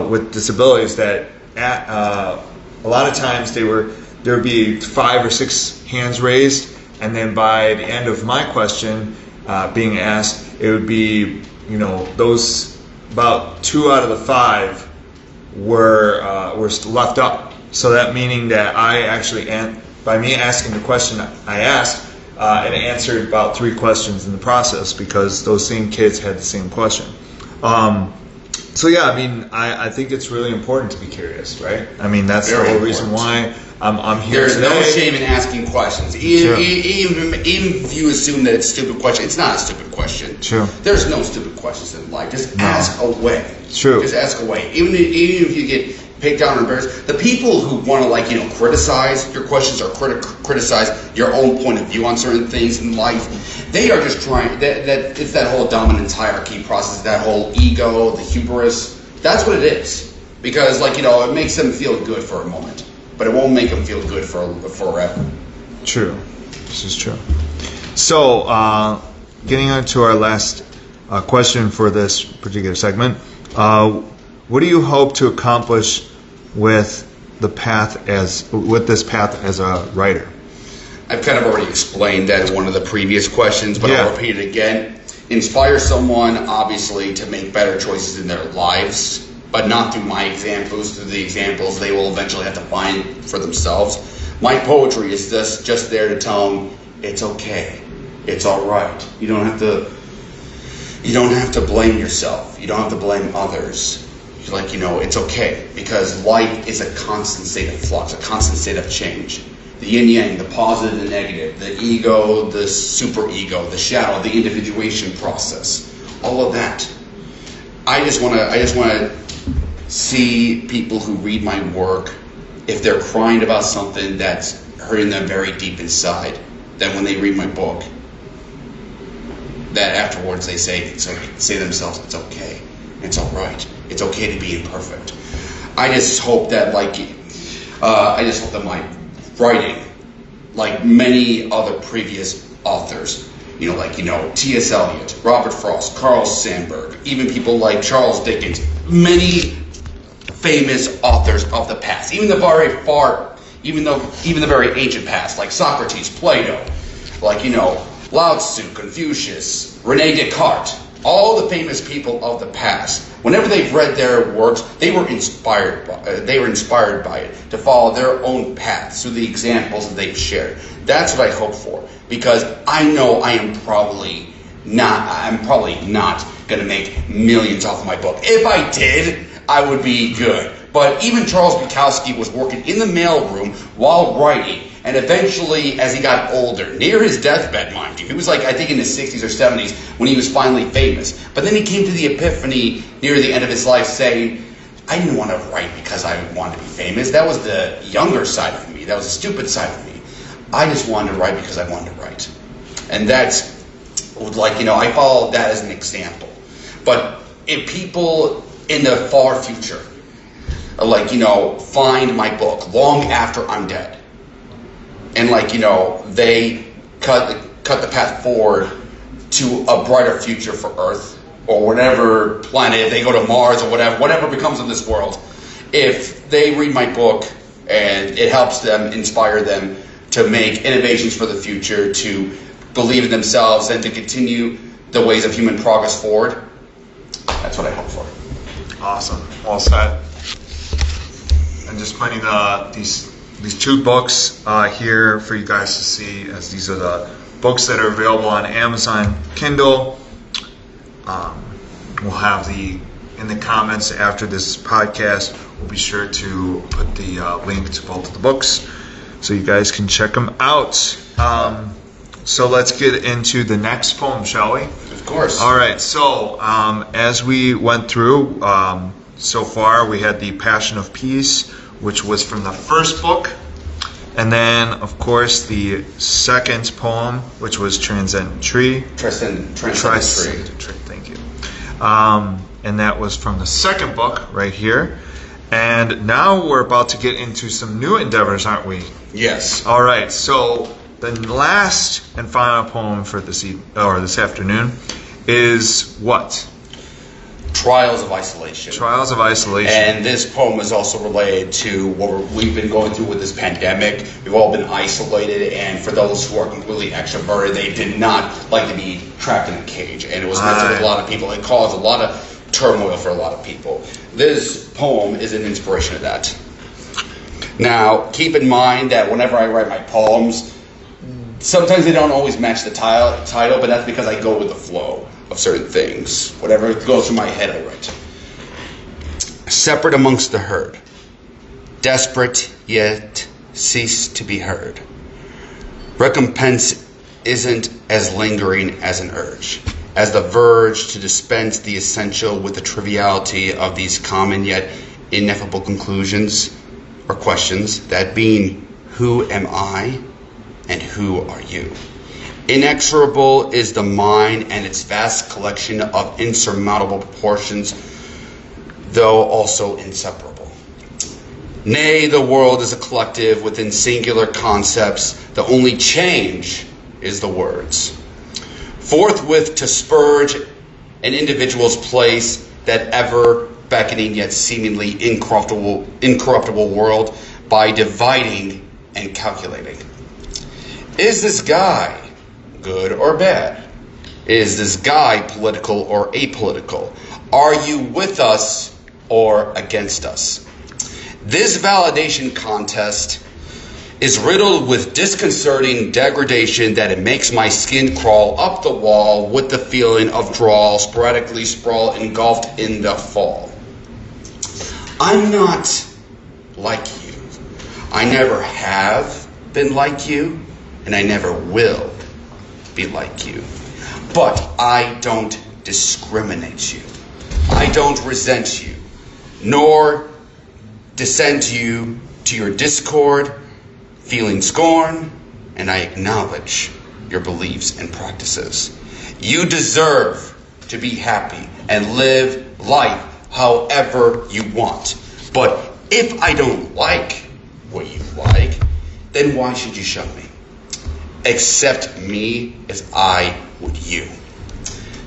A: with disabilities that a lot of times there would be 5 or 6 hands raised, and then by the end of my question being asked, it would be those about 2 out of the 5 were left up. So that meaning that I actually, by me asking the question I asked, it answered about 3 questions in the process because those same kids had the same question. So yeah, I think it's really important to be curious, right? That's
B: Very
A: the whole
B: important.
A: reason why I'm here
B: There's
A: today.
B: no shame in asking questions.
A: Sure.
B: Even if you assume that it's a stupid question, it's not a stupid question.
A: True.
B: There's no stupid questions in life. Just ask away.
A: True.
B: Just ask away. Even if you get picked down or embarrassed, the people who want to criticize your questions or criticize your own point of view on certain things in life, they are just trying. That it's that whole dominance hierarchy process, that whole ego, the hubris. That's what it is. Because it makes them feel good for a moment, but it won't make them feel good forever.
A: True. This is true. So, getting on to our last question for this particular segment, what do you hope to accomplish with this path as a writer?
B: I've kind of already explained that in one of the previous questions, but
A: Yeah.
B: I'll repeat it again. Inspire someone, obviously, to make better choices in their lives, but not through my examples, through the examples they will eventually have to find for themselves. My poetry is just there to tell them it's okay, it's all right. You don't have to blame yourself. You don't have to blame others. It's okay, because life is a constant state of flux, a constant state of change. The yin yang, the positive, the negative, the ego, the super ego, the shadow, the individuation process, all of that. I just want to see people who read my work, if they're crying about something that's hurting them very deep inside, then when they read my book, that afterwards they say to themselves, it's okay. It's all right. It's okay to be imperfect. I just hope that my writing, like many other previous authors, T.S. Eliot, Robert Frost, Carl Sandburg, even people like Charles Dickens, many famous authors of the past, even the very ancient past, like Socrates, Plato, Lao Tzu, Confucius, Rene Descartes, all the famous people of the past. Whenever they've read their works, they were inspired by it to follow their own paths through the examples that they've shared. That's what I hope for, because I know I'm probably not going to make millions off of my book. If I did, I would be good. But even Charles Bukowski was working in the mailroom while writing, and eventually, as he got older, near his deathbed, mind you, he was I think in his 60s or 70s when he was finally famous. But then he came to the epiphany near the end of his life saying, I didn't want to write because I wanted to be famous. That was the younger side of me. That was the stupid side of me. I just wanted to write because I wanted to write. And that's, I followed that as an example. But if people in the far future, find my book long after I'm dead, and they cut the path forward to a brighter future for Earth or whatever planet, if they go to Mars or whatever becomes of this world, if they read my book and it helps them, inspire them to make innovations for the future, to believe in themselves, and to continue the ways of human progress forward, that's what I hope for.
A: Awesome. Well said. And just putting these two books here for you guys to see, as these are the books that are available on Amazon Kindle. We'll have in the comments after this podcast, we'll be sure to put the link to both of the books so you guys can check them out. So let's get into the next poem, shall we?
B: Of course.
A: All right. So as we went through so far, we had the Passion of Peace, which was from the first book. And then, of course, the second poem, which was Transcendent Tree.
B: Transcendent Tree.
A: Thank you. And that was from the second book right here. And now we're about to get into some new endeavors, aren't we?
B: Yes.
A: All right. So the last and final poem for this afternoon is what?
B: Trials of Isolation.
A: Trials of Isolation.
B: And this poem is also related to what we've been going through with this pandemic. We've all been isolated, and for those who are completely extroverted, they did not like to be trapped in a cage. And it was messing with a lot of people. It caused a lot of turmoil for a lot of people. This poem is an inspiration of that. Now, keep in mind that whenever I write my poems, sometimes they don't always match the title, but that's because I go with the flow of certain things. Whatever goes through my head, I write. Separate amongst the herd, desperate yet cease to be heard. Recompense isn't as lingering as an urge, as the verge to dispense the essential with the triviality of these common yet ineffable conclusions or questions, that being, who am I and who are you? Inexorable is the mind and its vast collection of insurmountable proportions, though also inseparable. Nay, the world is a collective within singular concepts. The only change is the words. Forthwith to spurge an individual's place, that ever beckoning yet seemingly incorruptible world, by dividing and calculating. Is this guy good or bad? Is this guy political or apolitical? Are you with us or against us? This validation contest is riddled with disconcerting degradation that it makes my skin crawl up the wall with the feeling of drawl, sporadically sprawl, engulfed in the fall. I'm not like you. I never have been like you, and I never will be like you. But I don't discriminate you. I don't resent you, nor descend you to your discord, feeling scorn, and I acknowledge your beliefs and practices. You deserve to be happy and live life however you want. But if I don't like what you like, then why should you shun me? Accept me as I would you.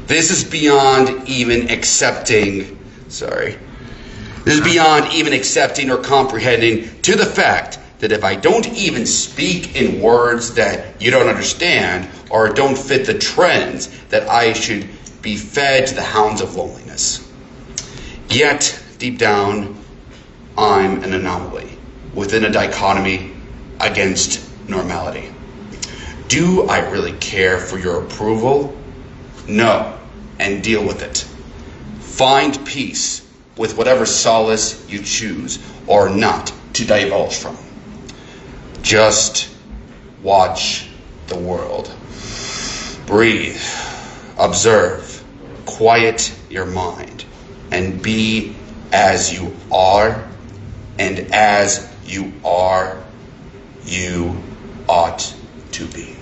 B: This is beyond even accepting, This is beyond even accepting or comprehending to the fact that if I don't even speak in words that you don't understand or don't fit the trends, that I should be fed to the hounds of loneliness. Yet, deep down, I'm an anomaly within a dichotomy against normality. Do I really care for your approval? No, and deal with it. Find peace with whatever solace you choose or not to divulge from. Just watch the world. Breathe, observe, quiet your mind, and be as you are, and as you are, you ought to be.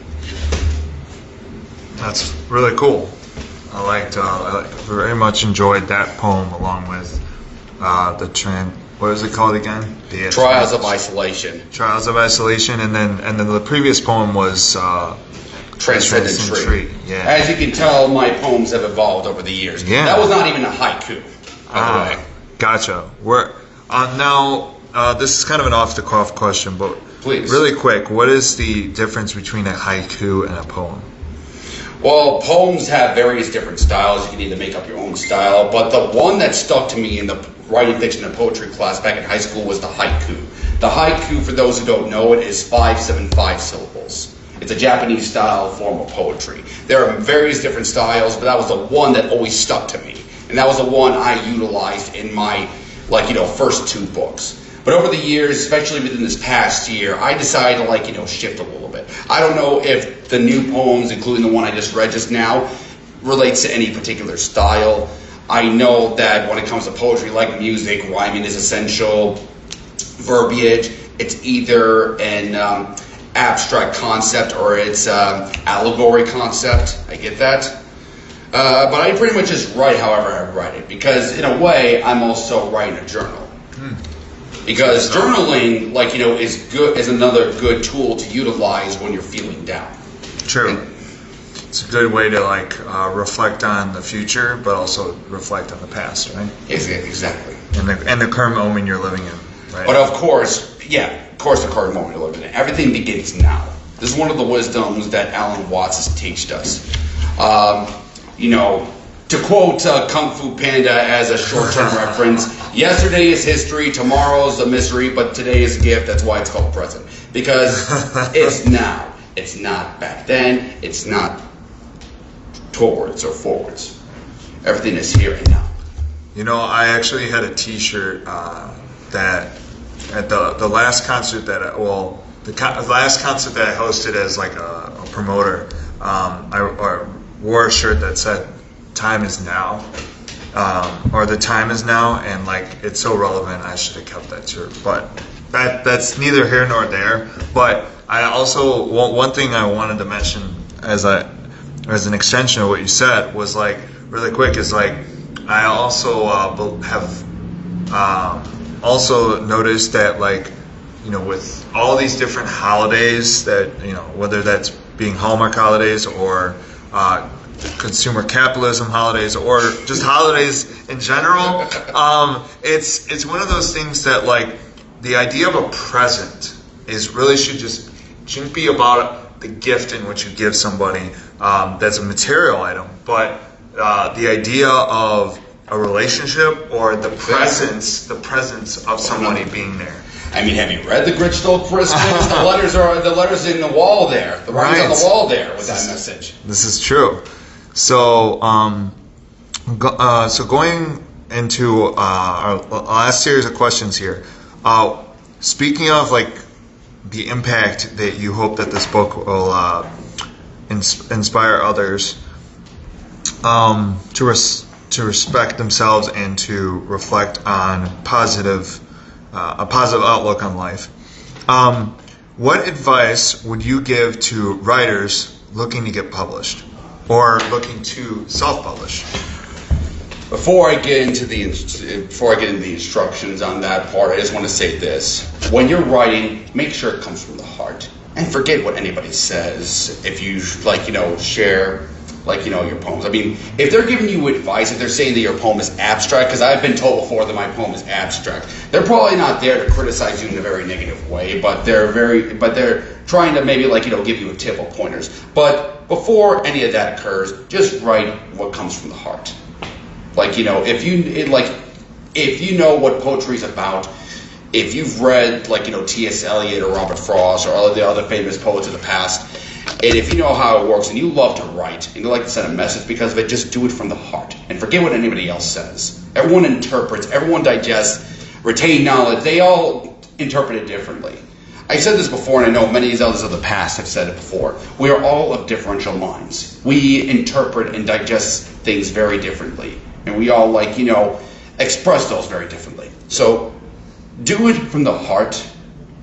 A: That's really cool. I very much enjoyed that poem, along with what is it called again?
B: Trials of Isolation.
A: Trials of Isolation, and then the previous poem was
B: Transcendent Tree.
A: Yeah.
B: As you can tell, my poems have evolved over the years.
A: Yeah.
B: That was not even a haiku, by the way.
A: Gotcha. Now, this is kind of an off-the-cuff question, but
B: please,
A: really quick, what is the difference between a haiku and a poem?
B: Well, poems have various different styles. You can either make up your own style, but the one that stuck to me in the writing fiction and poetry class back in high school was the haiku. The haiku, for those who don't know it, is 575 syllables. It's a Japanese style form of poetry. There are various different styles, but that was the one that always stuck to me. And that was the one I utilized in my, first two books. But over the years, especially within this past year, I decided to, shift a little bit. I don't know if the new poems, including the one I just read just now, relates to any particular style. I know that when it comes to poetry, like music, rhyming is essential. Verbiage, it's either an abstract concept or it's allegory concept. I get that. But I pretty much just write however I write it, because in a way, I'm also writing a journal. Because journaling, is another good tool to utilize when you're feeling down.
A: True. It's a good way to reflect on the future, but also reflect on the past, right?
B: Exactly.
A: And the current moment you're living in, right?
B: But of course, the current moment you're living in. Everything begins now. This is one of the wisdoms that Alan Watts has taught us. To quote Kung Fu Panda as a short-term reference, yesterday is history, tomorrow's a mystery, but today is a gift. That's why it's called present. Because it's now. It's not back then. It's not towards or forwards. Everything is here and now.
A: I actually had a T-shirt that at the last concert that I hosted as a promoter, I wore a shirt that said "Time is now," or "The time is now," and it's so relevant. I should have kept that shirt, but that's neither here nor there. But I also one thing I wanted to mention as an extension of what you said was really quick is I also have also noticed that with all these different holidays that whether that's being Hallmark holidays or consumer capitalism holidays or just holidays in general, it's one of those things that the idea of a present shouldn't be about the gift in which you give somebody that's a material item, but the idea of a relationship or the presence of somebody being there.
B: I mean, have you read The Grinch Stole Christmas? The letters in the wall there. The writing's on the wall there with that message.
A: This is true. So, going into our last series of questions here. Speaking of the impact that you hope that this book will inspire others to respect themselves and to reflect on a positive outlook on life. What advice would you give to writers looking to get published or looking to self-publish?
B: Before I get into the instructions on that part, I just want to say this: when you're writing, make sure it comes from the heart, and forget what anybody says. If you share your poems. I mean, if they're giving you advice, if they're saying that your poem is abstract, because I've been told before that my poem is abstract, they're probably not there to criticize you in a very negative way, but they're trying to maybe give you a tip or pointers. But before any of that occurs, just write what comes from the heart. If you know what poetry is about, if you've read T.S. Eliot or Robert Frost or all of the other famous poets of the past, and if you know how it works and you love to write and you like to send a message because of it, just do it from the heart and forget what anybody else says. Everyone interprets, everyone digests, retain knowledge. They all interpret it differently. I said this before, and I know many others of the past have said it before. We are all of differential minds. We interpret and digest things very differently. And we all express those very differently. So do it from the heart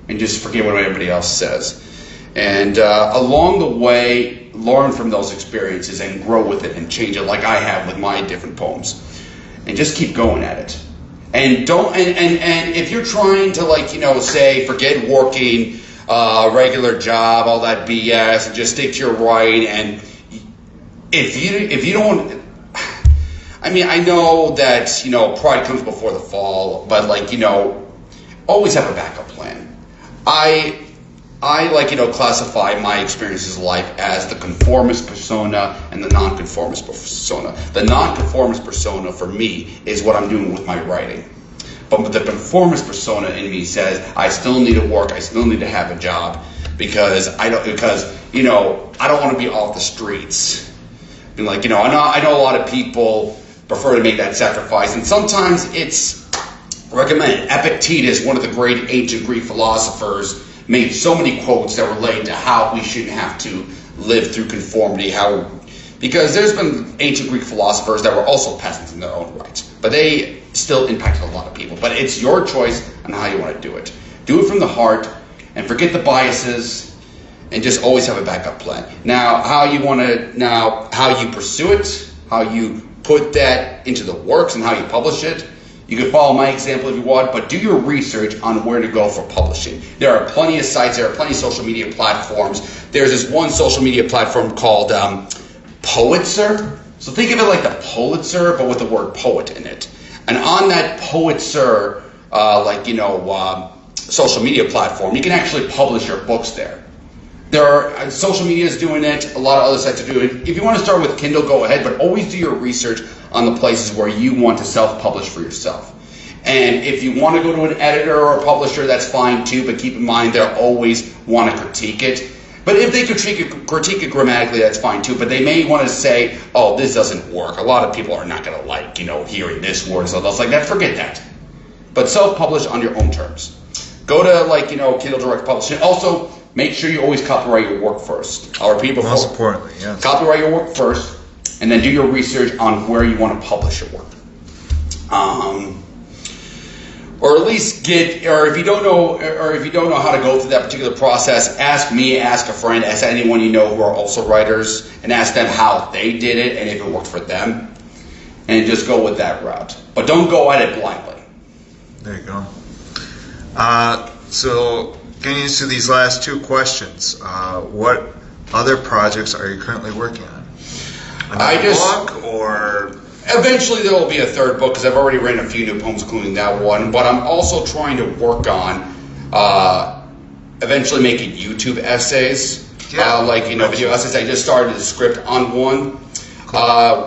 B: and just forget what everybody else says. And along the way, learn from those experiences and grow with it and change it like I have with my different poems. And just keep going at it. And don't and if you're trying to say forget working a regular job, all that BS, and just stick to your writing, and if you don't, I mean, I know that pride comes before the fall, but always have a backup plan. I classify my experiences in life as the conformist persona and the nonconformist persona. The nonconformist persona for me is what I'm doing with my writing. But the conformist persona in me says I still need to work, I still need to have a job because I don't want to be off the streets. And I know a lot of people prefer to make that sacrifice, and sometimes it's recommended. Epictetus, one of the great ancient Greek philosophers, made so many quotes that relate to how we shouldn't have to live through conformity, because there's been ancient Greek philosophers that were also peasants in their own rights, but they still impacted a lot of people. But it's your choice on how you want to do it. Do it from the heart and forget the biases and just always have a backup plan. Now, how you pursue it, how you put that into the works and how you publish it, you can follow my example if you want, but do your research on where to go for publishing. There are plenty of sites, there are plenty of social media platforms. There's this one social media platform called Poetser. So think of it like the Pulitzer, but with the word poet in it. And on that Poetser, social media platform, you can actually publish your books there. There are social media is doing it, a lot of other sites are doing it. If you want to start with Kindle, go ahead, but always do your research on the places where you want to self-publish for yourself. And if you want to go to an editor or a publisher, that's fine too, but keep in mind they'll always want to critique it. But if they critique it grammatically, that's fine too, but they may want to say, oh, this doesn't work. A lot of people are not going to like, hearing this word, so they'll like that, forget that. But self-publish on your own terms. Go to Kindle Direct Publishing. Also, make sure you always copyright your work first. I'll repeat before.
A: Most importantly, yes.
B: Copyright your work first, and then do your research on where you want to publish your work. Or at least if you don't know how to go through that particular process, ask me, ask a friend, ask anyone you know who are also writers, and ask them how they did it and if it worked for them, and just go with that route. But don't go at it blindly.
A: There you go. So getting into these last two questions, what other projects are you currently working on? Another book or?
B: Eventually there will be a third book because I've already written a few new poems, including that one. But I'm also trying to work on eventually making YouTube essays, video essays. I just started the script on one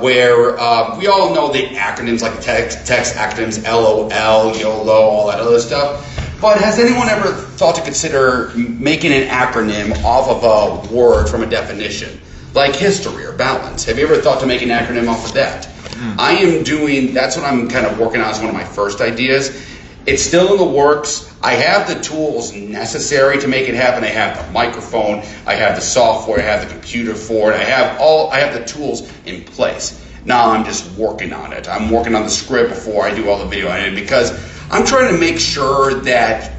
B: where we all know the acronyms like text acronyms, LOL, YOLO, all that other stuff. But has anyone ever thought to consider making an acronym off of a word from a definition, like history or balance? Have you ever thought to make an acronym off of that? That's what I'm kind of working on as one of my first ideas. It's still in the works. I have the tools necessary to make it happen. I have the microphone, I have the software, I have the computer for it. I have the tools in place. Now I'm just working on it. I'm working on the script before I do all the video editing because I'm trying to make sure that,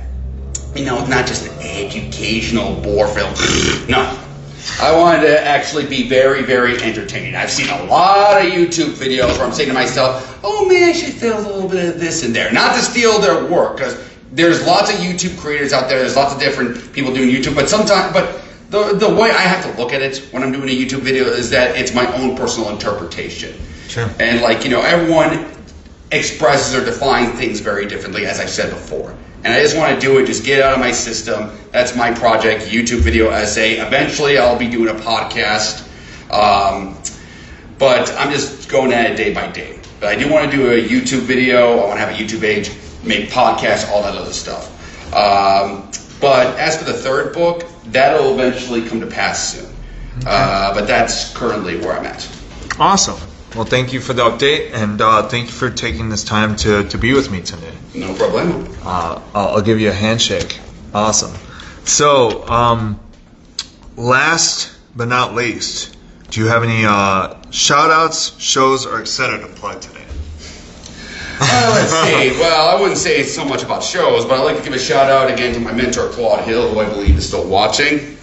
B: it's not just an educational bore film. No. I wanted to actually be very, very entertaining. I've seen a lot of YouTube videos where I'm saying to myself, oh man, I should feel a little bit of this in there. Not to steal their work, because there's lots of YouTube creators out there. There's lots of different people doing YouTube, but the way I have to look at it when I'm doing a YouTube video is that it's my own personal interpretation.
A: Sure.
B: And everyone expresses or defines things very differently, as I said before. And I just want to do it, just get it out of my system. That's my project, YouTube video essay. Eventually I'll be doing a podcast, but I'm just going at it day by day. But I do want to do a YouTube video. I want to have a YouTube page, make podcasts, all that other stuff. But as for the third book, that'll eventually come to pass soon. Okay. But that's currently where I'm at.
A: Awesome. Well, thank you for the update, and thank you for taking this time to be with me today.
B: No problem.
A: I'll give you a handshake. Awesome. So, last but not least, do you have any shout-outs, shows, or etc. to plug today?
B: Let's see. Well, I wouldn't say so much about shows, but I'd like to give a shout-out again to my mentor, Claude Hill, who I believe is still watching.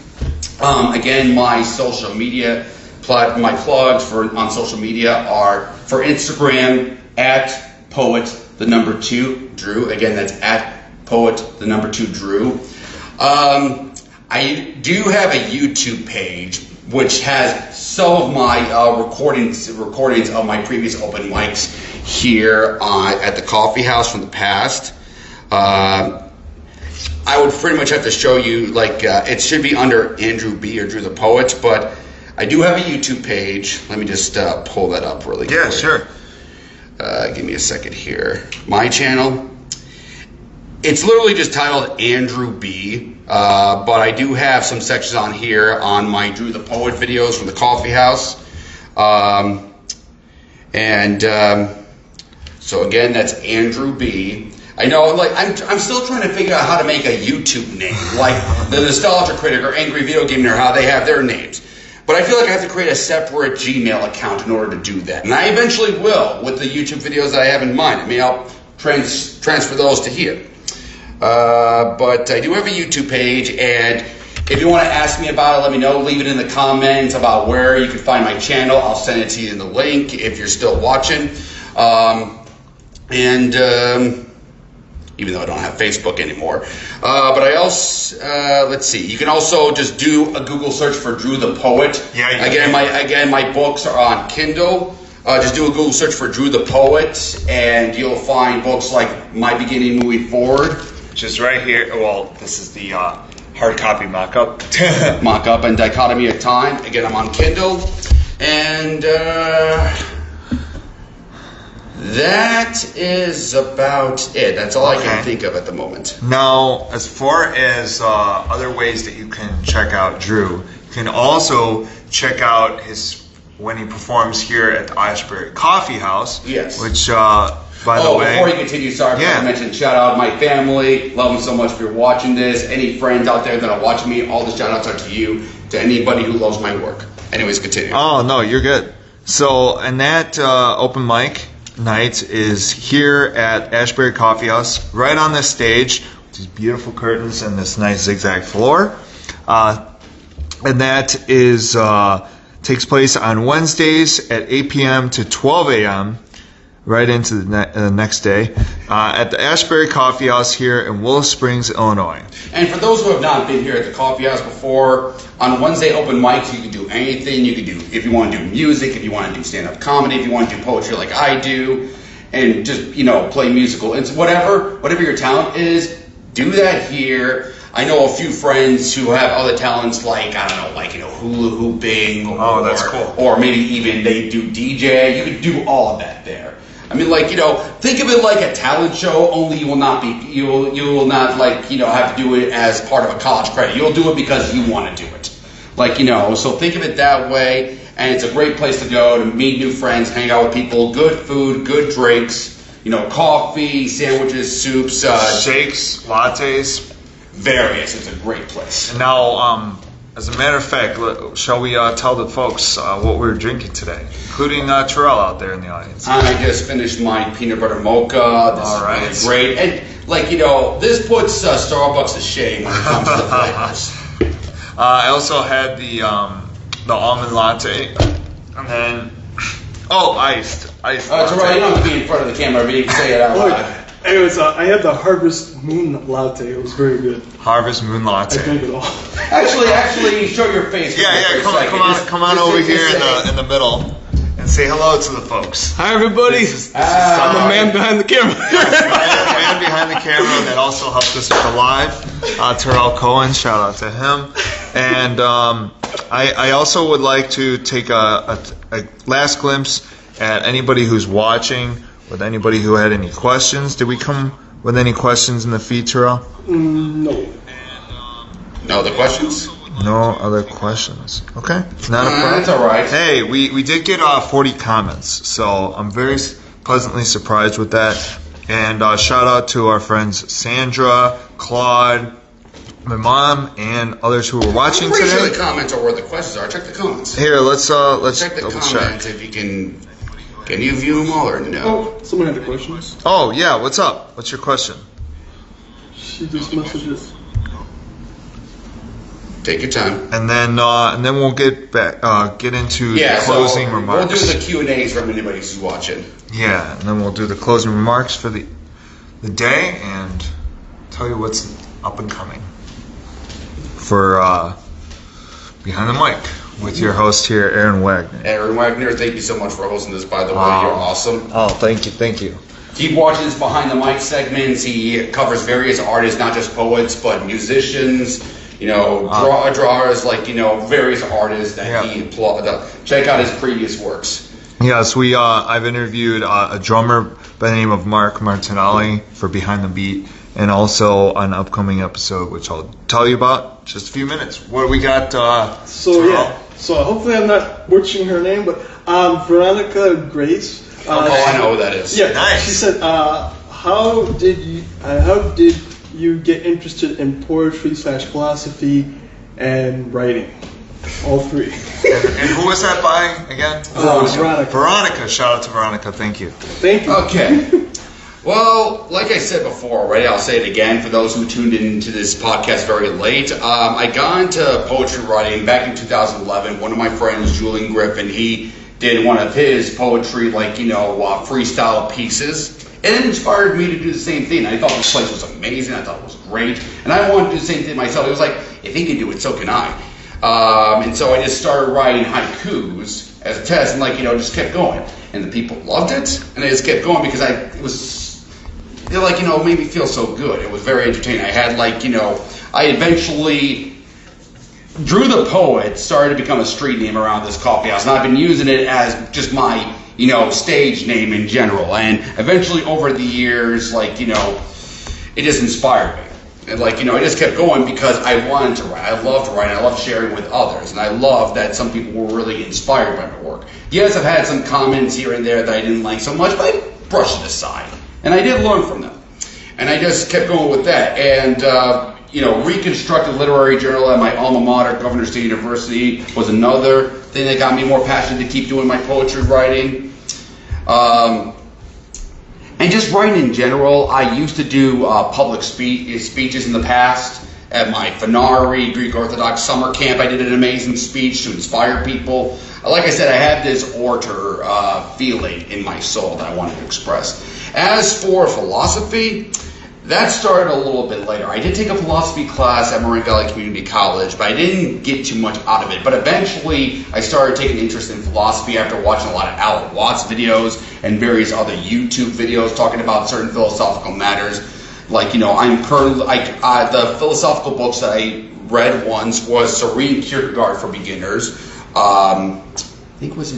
B: Again, my social media my plugs on social media are for Instagram at poet2 Drew. Again, that's at poet2 Drew. I do have a YouTube page which has some of my recordings of my previous open mics here at the coffee house from the past. I would pretty much have to show you, it should be under Andrew B. or Drew the Poet, but I do have a YouTube page. Let me just pull that up really quick.
A: Yeah, sure.
B: Give me a second here. My channel, it's literally just titled Andrew B. But I do have some sections on here on my Drew the Poet videos from the coffee house. So again, that's Andrew B. I know, I'm still trying to figure out how to make a YouTube name, like the Nostalgia Critic or Angry Video Game Nerd, how they have their names. But I feel like I have to create a separate Gmail account in order to do that. And I eventually will with the YouTube videos that I have in mind. I mean, I'll transfer those to here. But I do have a YouTube page, and if you want to ask me about it, let me know. Leave it in the comments about where you can find my channel. I'll send it to you in the link if you're still watching. Even though I don't have Facebook anymore. But I also, let's see, you can also just do a Google search for Drew the Poet.
A: Yeah,
B: again, my books are on Kindle. Just do a Google search for Drew the Poet, and you'll find books like My Beginning Moving Forward.
A: Which is right here. Well, this is the hard copy mock-up.
B: Mock-up and Dichotomy of Time. Again, I'm on Kindle. And that is about it. That's all I can think of at the moment.
A: Now, as far as other ways that you can check out Drew, you can also check out when he performs here at the Ashbary Coffee House.
B: Yes.
A: Which, by the way...
B: before you continue, sorry I mentioned shout out my family. Love them so much for watching this. Any friends out there that are watching me, all the shout outs are to you, to anybody who loves my work. Anyways, continue.
A: Oh, no, you're good. So, and that open mic night is here at Ashbary Coffee House, right on this stage, with these beautiful curtains and this nice zigzag floor. And that is takes place on Wednesdays at 8 p.m. to 12 a.m., right into the next day, at the Ashbary Coffee House here in Willow Springs, Illinois.
B: And for those who have not been here at the coffee house before, on Wednesday open mics, you can do anything. You can do, if you want to do music, if you want to do stand-up comedy, if you want to do poetry like I do, and just, play musical, and whatever your talent is, do that here. I know a few friends who have other talents like, hula hooping, or,
A: that's cool.
B: Or maybe even they do DJ. You can do all of that there. I mean, think of it like a talent show, only you will not have to do it as part of a college credit. You'll do it because you want to do it. So think of it that way, and it's a great place to go to meet new friends, hang out with people, good food, good drinks, coffee, sandwiches, soups,
A: shakes, lattes.
B: Various. It's a great place.
A: Now, as a matter of fact, shall we tell the folks what we're drinking today, including Terrell out there in the audience?
B: I just finished my peanut butter mocha. This is really great. And, this puts Starbucks to shame when it comes to the flavors.
A: I also had the almond latte, and then iced.
B: That's right. You don't have to be in front of the camera, but you can say it out loud.
C: Anyways, I had the Harvest Moon latte. It was very good.
A: Harvest Moon latte.
C: I drank it all.
B: Actually, show your face.
A: Come on over here in the middle and say hello to the folks.
C: Hi, everybody.
A: This is
C: I'm the man behind the camera.
A: the man behind the camera that also helped us with the live. Terrell Cohen, shout out to him. And I also would like to take a last glimpse at anybody who's watching, with anybody who had any questions. Did we come with any questions in the feed, Terrell?
C: No.
B: No other questions?
A: No other questions. Okay, not a problem.
B: That's all right.
A: Hey, we did get 40 comments, so I'm very pleasantly surprised with that. And shout out to our friends Sandra, Claude, my mom, and others who were watching
B: I'm pretty
A: today.
B: sure the comments are where the questions are. Check the comments.
A: Here, let's
B: Check the
A: double
B: comments
A: check.
B: if you can. Can you view them all or no?
C: Oh, someone had a question.
A: Oh yeah, what's up? What's your question?
C: She just messages.
B: Take your time.
A: And then we'll get into the closing remarks.
B: We'll do the Q&As from anybody who's watching.
A: Yeah, and then we'll do the closing remarks for the day and tell you what's up and coming for Behind the Mic with your host here, Aaron Wagner.
B: Aaron Wagner, thank you so much for hosting this, by the way. You're awesome.
A: Oh, thank you.
B: Keep watching his Behind the Mic segments. He covers various artists, not just poets, but musicians, drawers, various artists that he check out his previous works.
A: Yes, I've interviewed a drummer by the name of Mark Martinelli for Behind the Beat, and also an upcoming episode, which I'll tell you about in just a few minutes. What do we got?
C: So hopefully I'm not butchering her name, but Veronica Grace.
B: I know who that is.
C: Yeah,
A: nice.
C: She said, "How did you get interested in poetry / philosophy and writing?" All three.
A: And who was that by again?
C: Veronica.
A: Veronica. Shout out to Veronica. Thank you.
C: Thank you.
B: Okay. Well, like I said before already, I'll say it again for those who tuned into this podcast very late. I got into poetry writing back in 2011. One of my friends, Julian Griffin, he did one of his poetry, freestyle pieces. And it inspired me to do the same thing. I thought this place was amazing. I thought it was great. And I wanted to do the same thing myself. It was like, if he can do it, so can I. And so I just started writing haikus as a test and just kept going. And the people loved it. And I just kept going because it made me feel so good. It was very entertaining. I had I eventually, Drew the Poet started to become a street name around this coffee house. And I've been using it as just my, stage name in general. And eventually over the years, it just inspired me. And I just kept going because I wanted to write. I loved writing. I loved sharing with others. And I loved that some people were really inspired by my work. Yes, I've had some comments here and there that I didn't like so much, but I brushed it aside. And I did learn from them. And I just kept going with that. And, Reconstructed Literary Journal at my alma mater, Governor State University, was another thing that got me more passionate to keep doing my poetry writing. And just writing in general. I used to do public speeches in the past. At my Fenari Greek Orthodox summer camp, I did an amazing speech to inspire people. Like I said, I had this orator feeling in my soul that I wanted to express. As for philosophy, that started a little bit later. I did take a philosophy class at Marin Valley Community College, but I didn't get too much out of it. But eventually, I started taking interest in philosophy after watching a lot of Alan Watts videos and various other YouTube videos talking about certain philosophical matters. The philosophical books that I read once was Serene Kierkegaard for Beginners. I think it was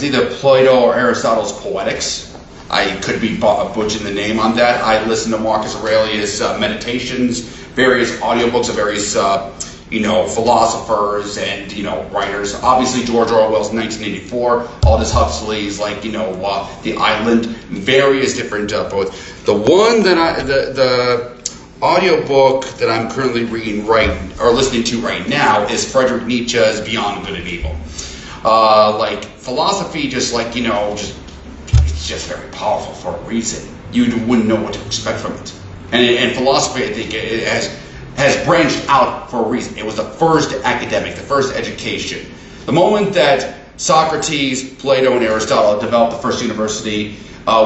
B: either Plato or Aristotle's Poetics. I could be butchering the name on that. I listened to Marcus Aurelius' Meditations, various audiobooks of various philosophers and writers. Obviously George Orwell's 1984, Aldous Huxley's The Island, various different books. The one that the audiobook that I'm currently listening to right now is Friedrich Nietzsche's Beyond Good and Evil. Philosophy, it's just very powerful for a reason. You wouldn't know what to expect from it. And philosophy, I think, it has has branched out for a reason. It was the first academic, the first education. The moment that Socrates, Plato, and Aristotle developed the first university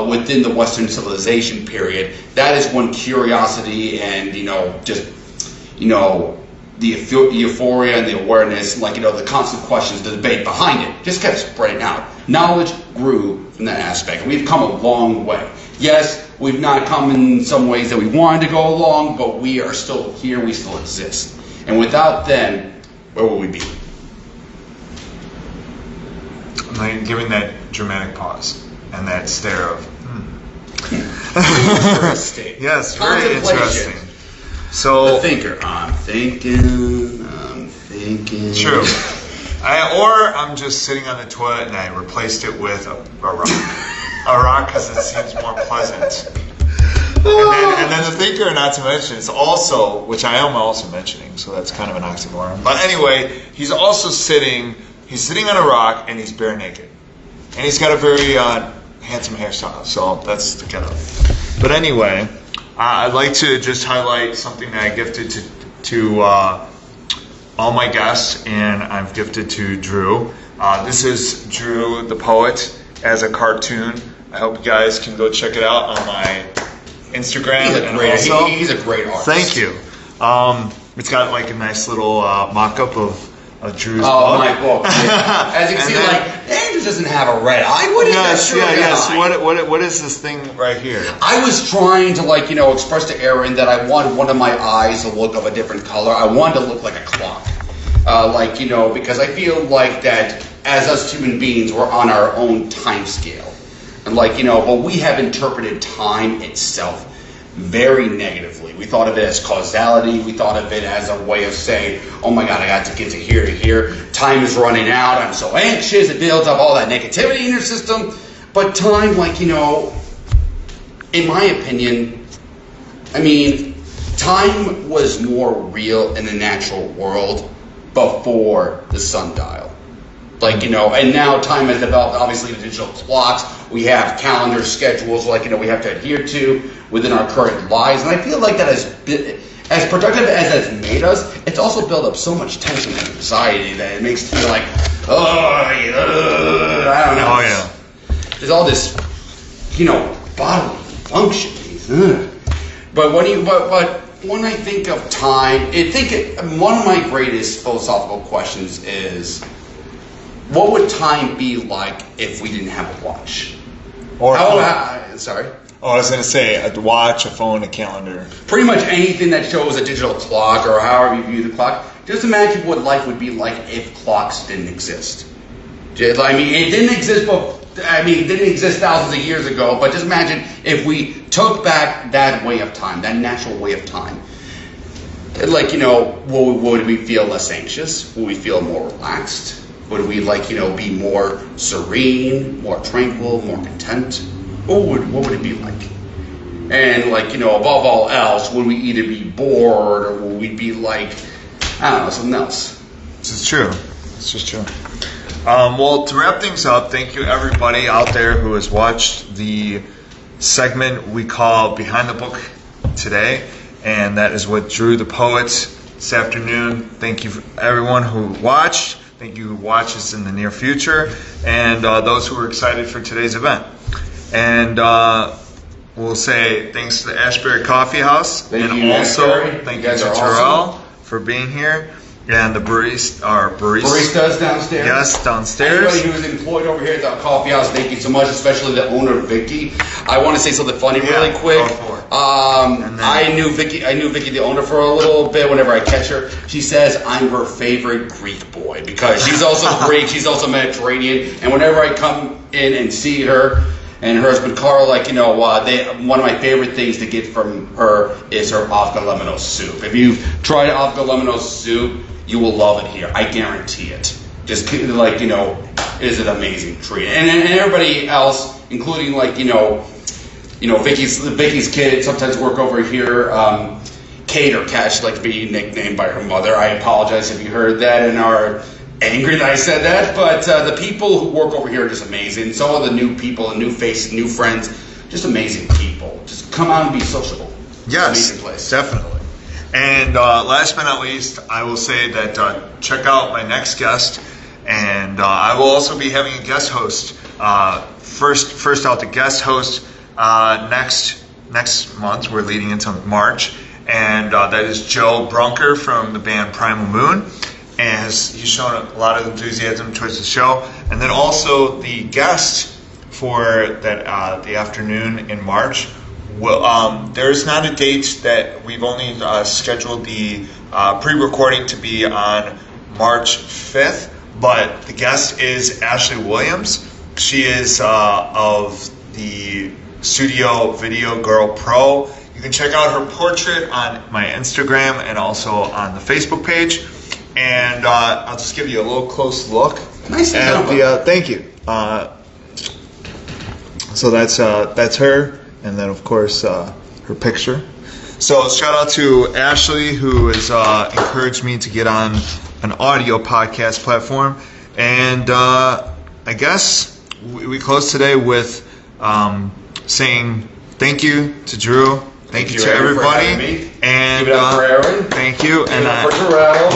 B: within the Western civilization period, that is when curiosity and, the euphoria and the awareness, the constant questions, the debate behind it, just kept spreading out. Knowledge grew from that aspect, and we've come a long way. Yes, we've not come in some ways that we wanted to go along, but we are still here, we still exist. And without them, where would we be?
A: Like giving that dramatic pause and that stare of, Yes, very interesting. So,
B: the thinker, I'm thinking.
A: True. I'm just sitting on the toilet and I replaced it with a rock. A rock because it seems more pleasant. And then the thinker, not to mention, is also, which I am also mentioning, so that's kind of an oxymoron. But anyway, he's also sitting on a rock and he's bare naked. And he's got a very handsome hairstyle, so that's together. But anyway, I'd like to just highlight something that I gifted to all my guests, and I've gifted to Drew. This is Drew the Poet as a cartoon. I hope you guys can go check it out on my Instagram.
B: He's a great artist.
A: Thank you. It's got like a nice little mock-up of Drew's book.
B: Oh, my book. Yeah. As you can see, Andrew doesn't have a red eye. What is that?
A: Yes. What is this thing right here?
B: I was trying to, express to Aaron that I wanted one of my eyes to look of a different color. I wanted to look like a clock. Because I feel like that as us human beings, we're on our own time scale. And but we have interpreted time itself very negatively. We thought of it as causality. We thought of it as a way of saying, oh my God, I got to get to here to here. Time is running out. I'm so anxious. It builds up all that negativity in your system. But time, in my opinion, time was more real in the natural world before the sundial. And now time has developed, obviously, the digital clocks. We have calendar schedules, we have to adhere to within our current lives. And I feel like that as productive as it's made us, it's also built up so much tension and anxiety that it makes it feel like, I don't know.
A: Oh, yeah.
B: There's all this, bodily functions. But when I think of time, one of my greatest philosophical questions is, what would time be like if we didn't have a watch? Sorry?
A: Oh, I was going to say a watch, a phone, a calendar.
B: Pretty much anything that shows a digital clock or however you view the clock. Just imagine what life would be like if clocks didn't exist. It didn't exist it didn't exist thousands of years ago, but just imagine if we took back that way of time, that natural way of time. Would we feel less anxious? Would we feel more relaxed? Would we be more serene, more tranquil, more content? What would it be like? And above all else, would we either be bored or would we be something else?
A: This is true. This is true. Well, to wrap things up, thank you everybody out there who has watched the segment we call Behind the Book today, and that is with Drew the Poet this afternoon. Thank you for everyone who watched. Thank you who watch us in the near future, and those who are excited for today's event. And we'll say thanks to the Ashbary Coffee House,
B: thank
A: and
B: you,
A: also
B: Ashbary.
A: thank you to Terrell for being here, and the baristas
B: downstairs.
A: Yes, downstairs.
B: Anybody who's employed over here at the coffee house, thank you so much, especially the owner, Vicky. I want to say something funny really quick.
A: Go for it.
B: I knew Vicky, the owner, for a little bit. Whenever I catch her, she says I'm her favorite Greek boy because she's also Greek, she's also Mediterranean, and whenever I come in and see her and her husband Carl, one of my favorite things to get from her is her avgolemonos soup. If you've tried avgolemonos soup, you will love it here. I guarantee it. Just it is an amazing treat. And everybody else, including Vicky's kids sometimes work over here. Kate or Kat, she'd like to be nicknamed by her mother. I apologize if you heard that and are angry that I said that. But the people who work over here are just amazing. So are the new people, and new faces, new friends. Just amazing people. Just come out and be sociable.
A: Yes,
B: amazing place.
A: Definitely. And last but not least, I will say that check out my next guest, and I will also be having a guest host. First out, the guest host next month. We're leading into March, and that is Joe Brunker from the band Primal Moon, and he's shown a lot of enthusiasm towards the show. And then also the guest for that the afternoon in March. Well, there's not a date that we've only scheduled the pre-recording to be on March 5th, but the guest is Ashley Williams. She is of the Studio Video Girl Pro. You can check out her portrait on my Instagram and also on the Facebook page. And I'll just give you a little close look.
B: Nice
A: at the. Thank you. So that's her. And then, of course, her picture. So shout out to Ashley, who has encouraged me to get on an audio podcast platform. And I guess we close today with saying thank you to Drew. Thank you to
B: Aaron,
A: everybody.
B: for having me.
A: And
B: Give it up for Aaron.
A: thank you.
B: Give it up for Terrell.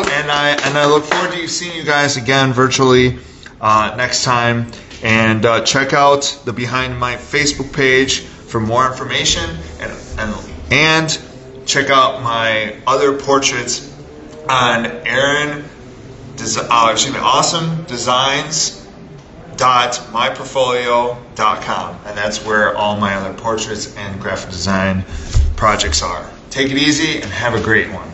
A: And I look forward to seeing you guys again virtually next time. And check out the Behind My Facebook page for more information, and check out my other portraits on awesomedesigns.myportfolio.com, and that's where all my other portraits and graphic design projects are. Take it easy and have a great one.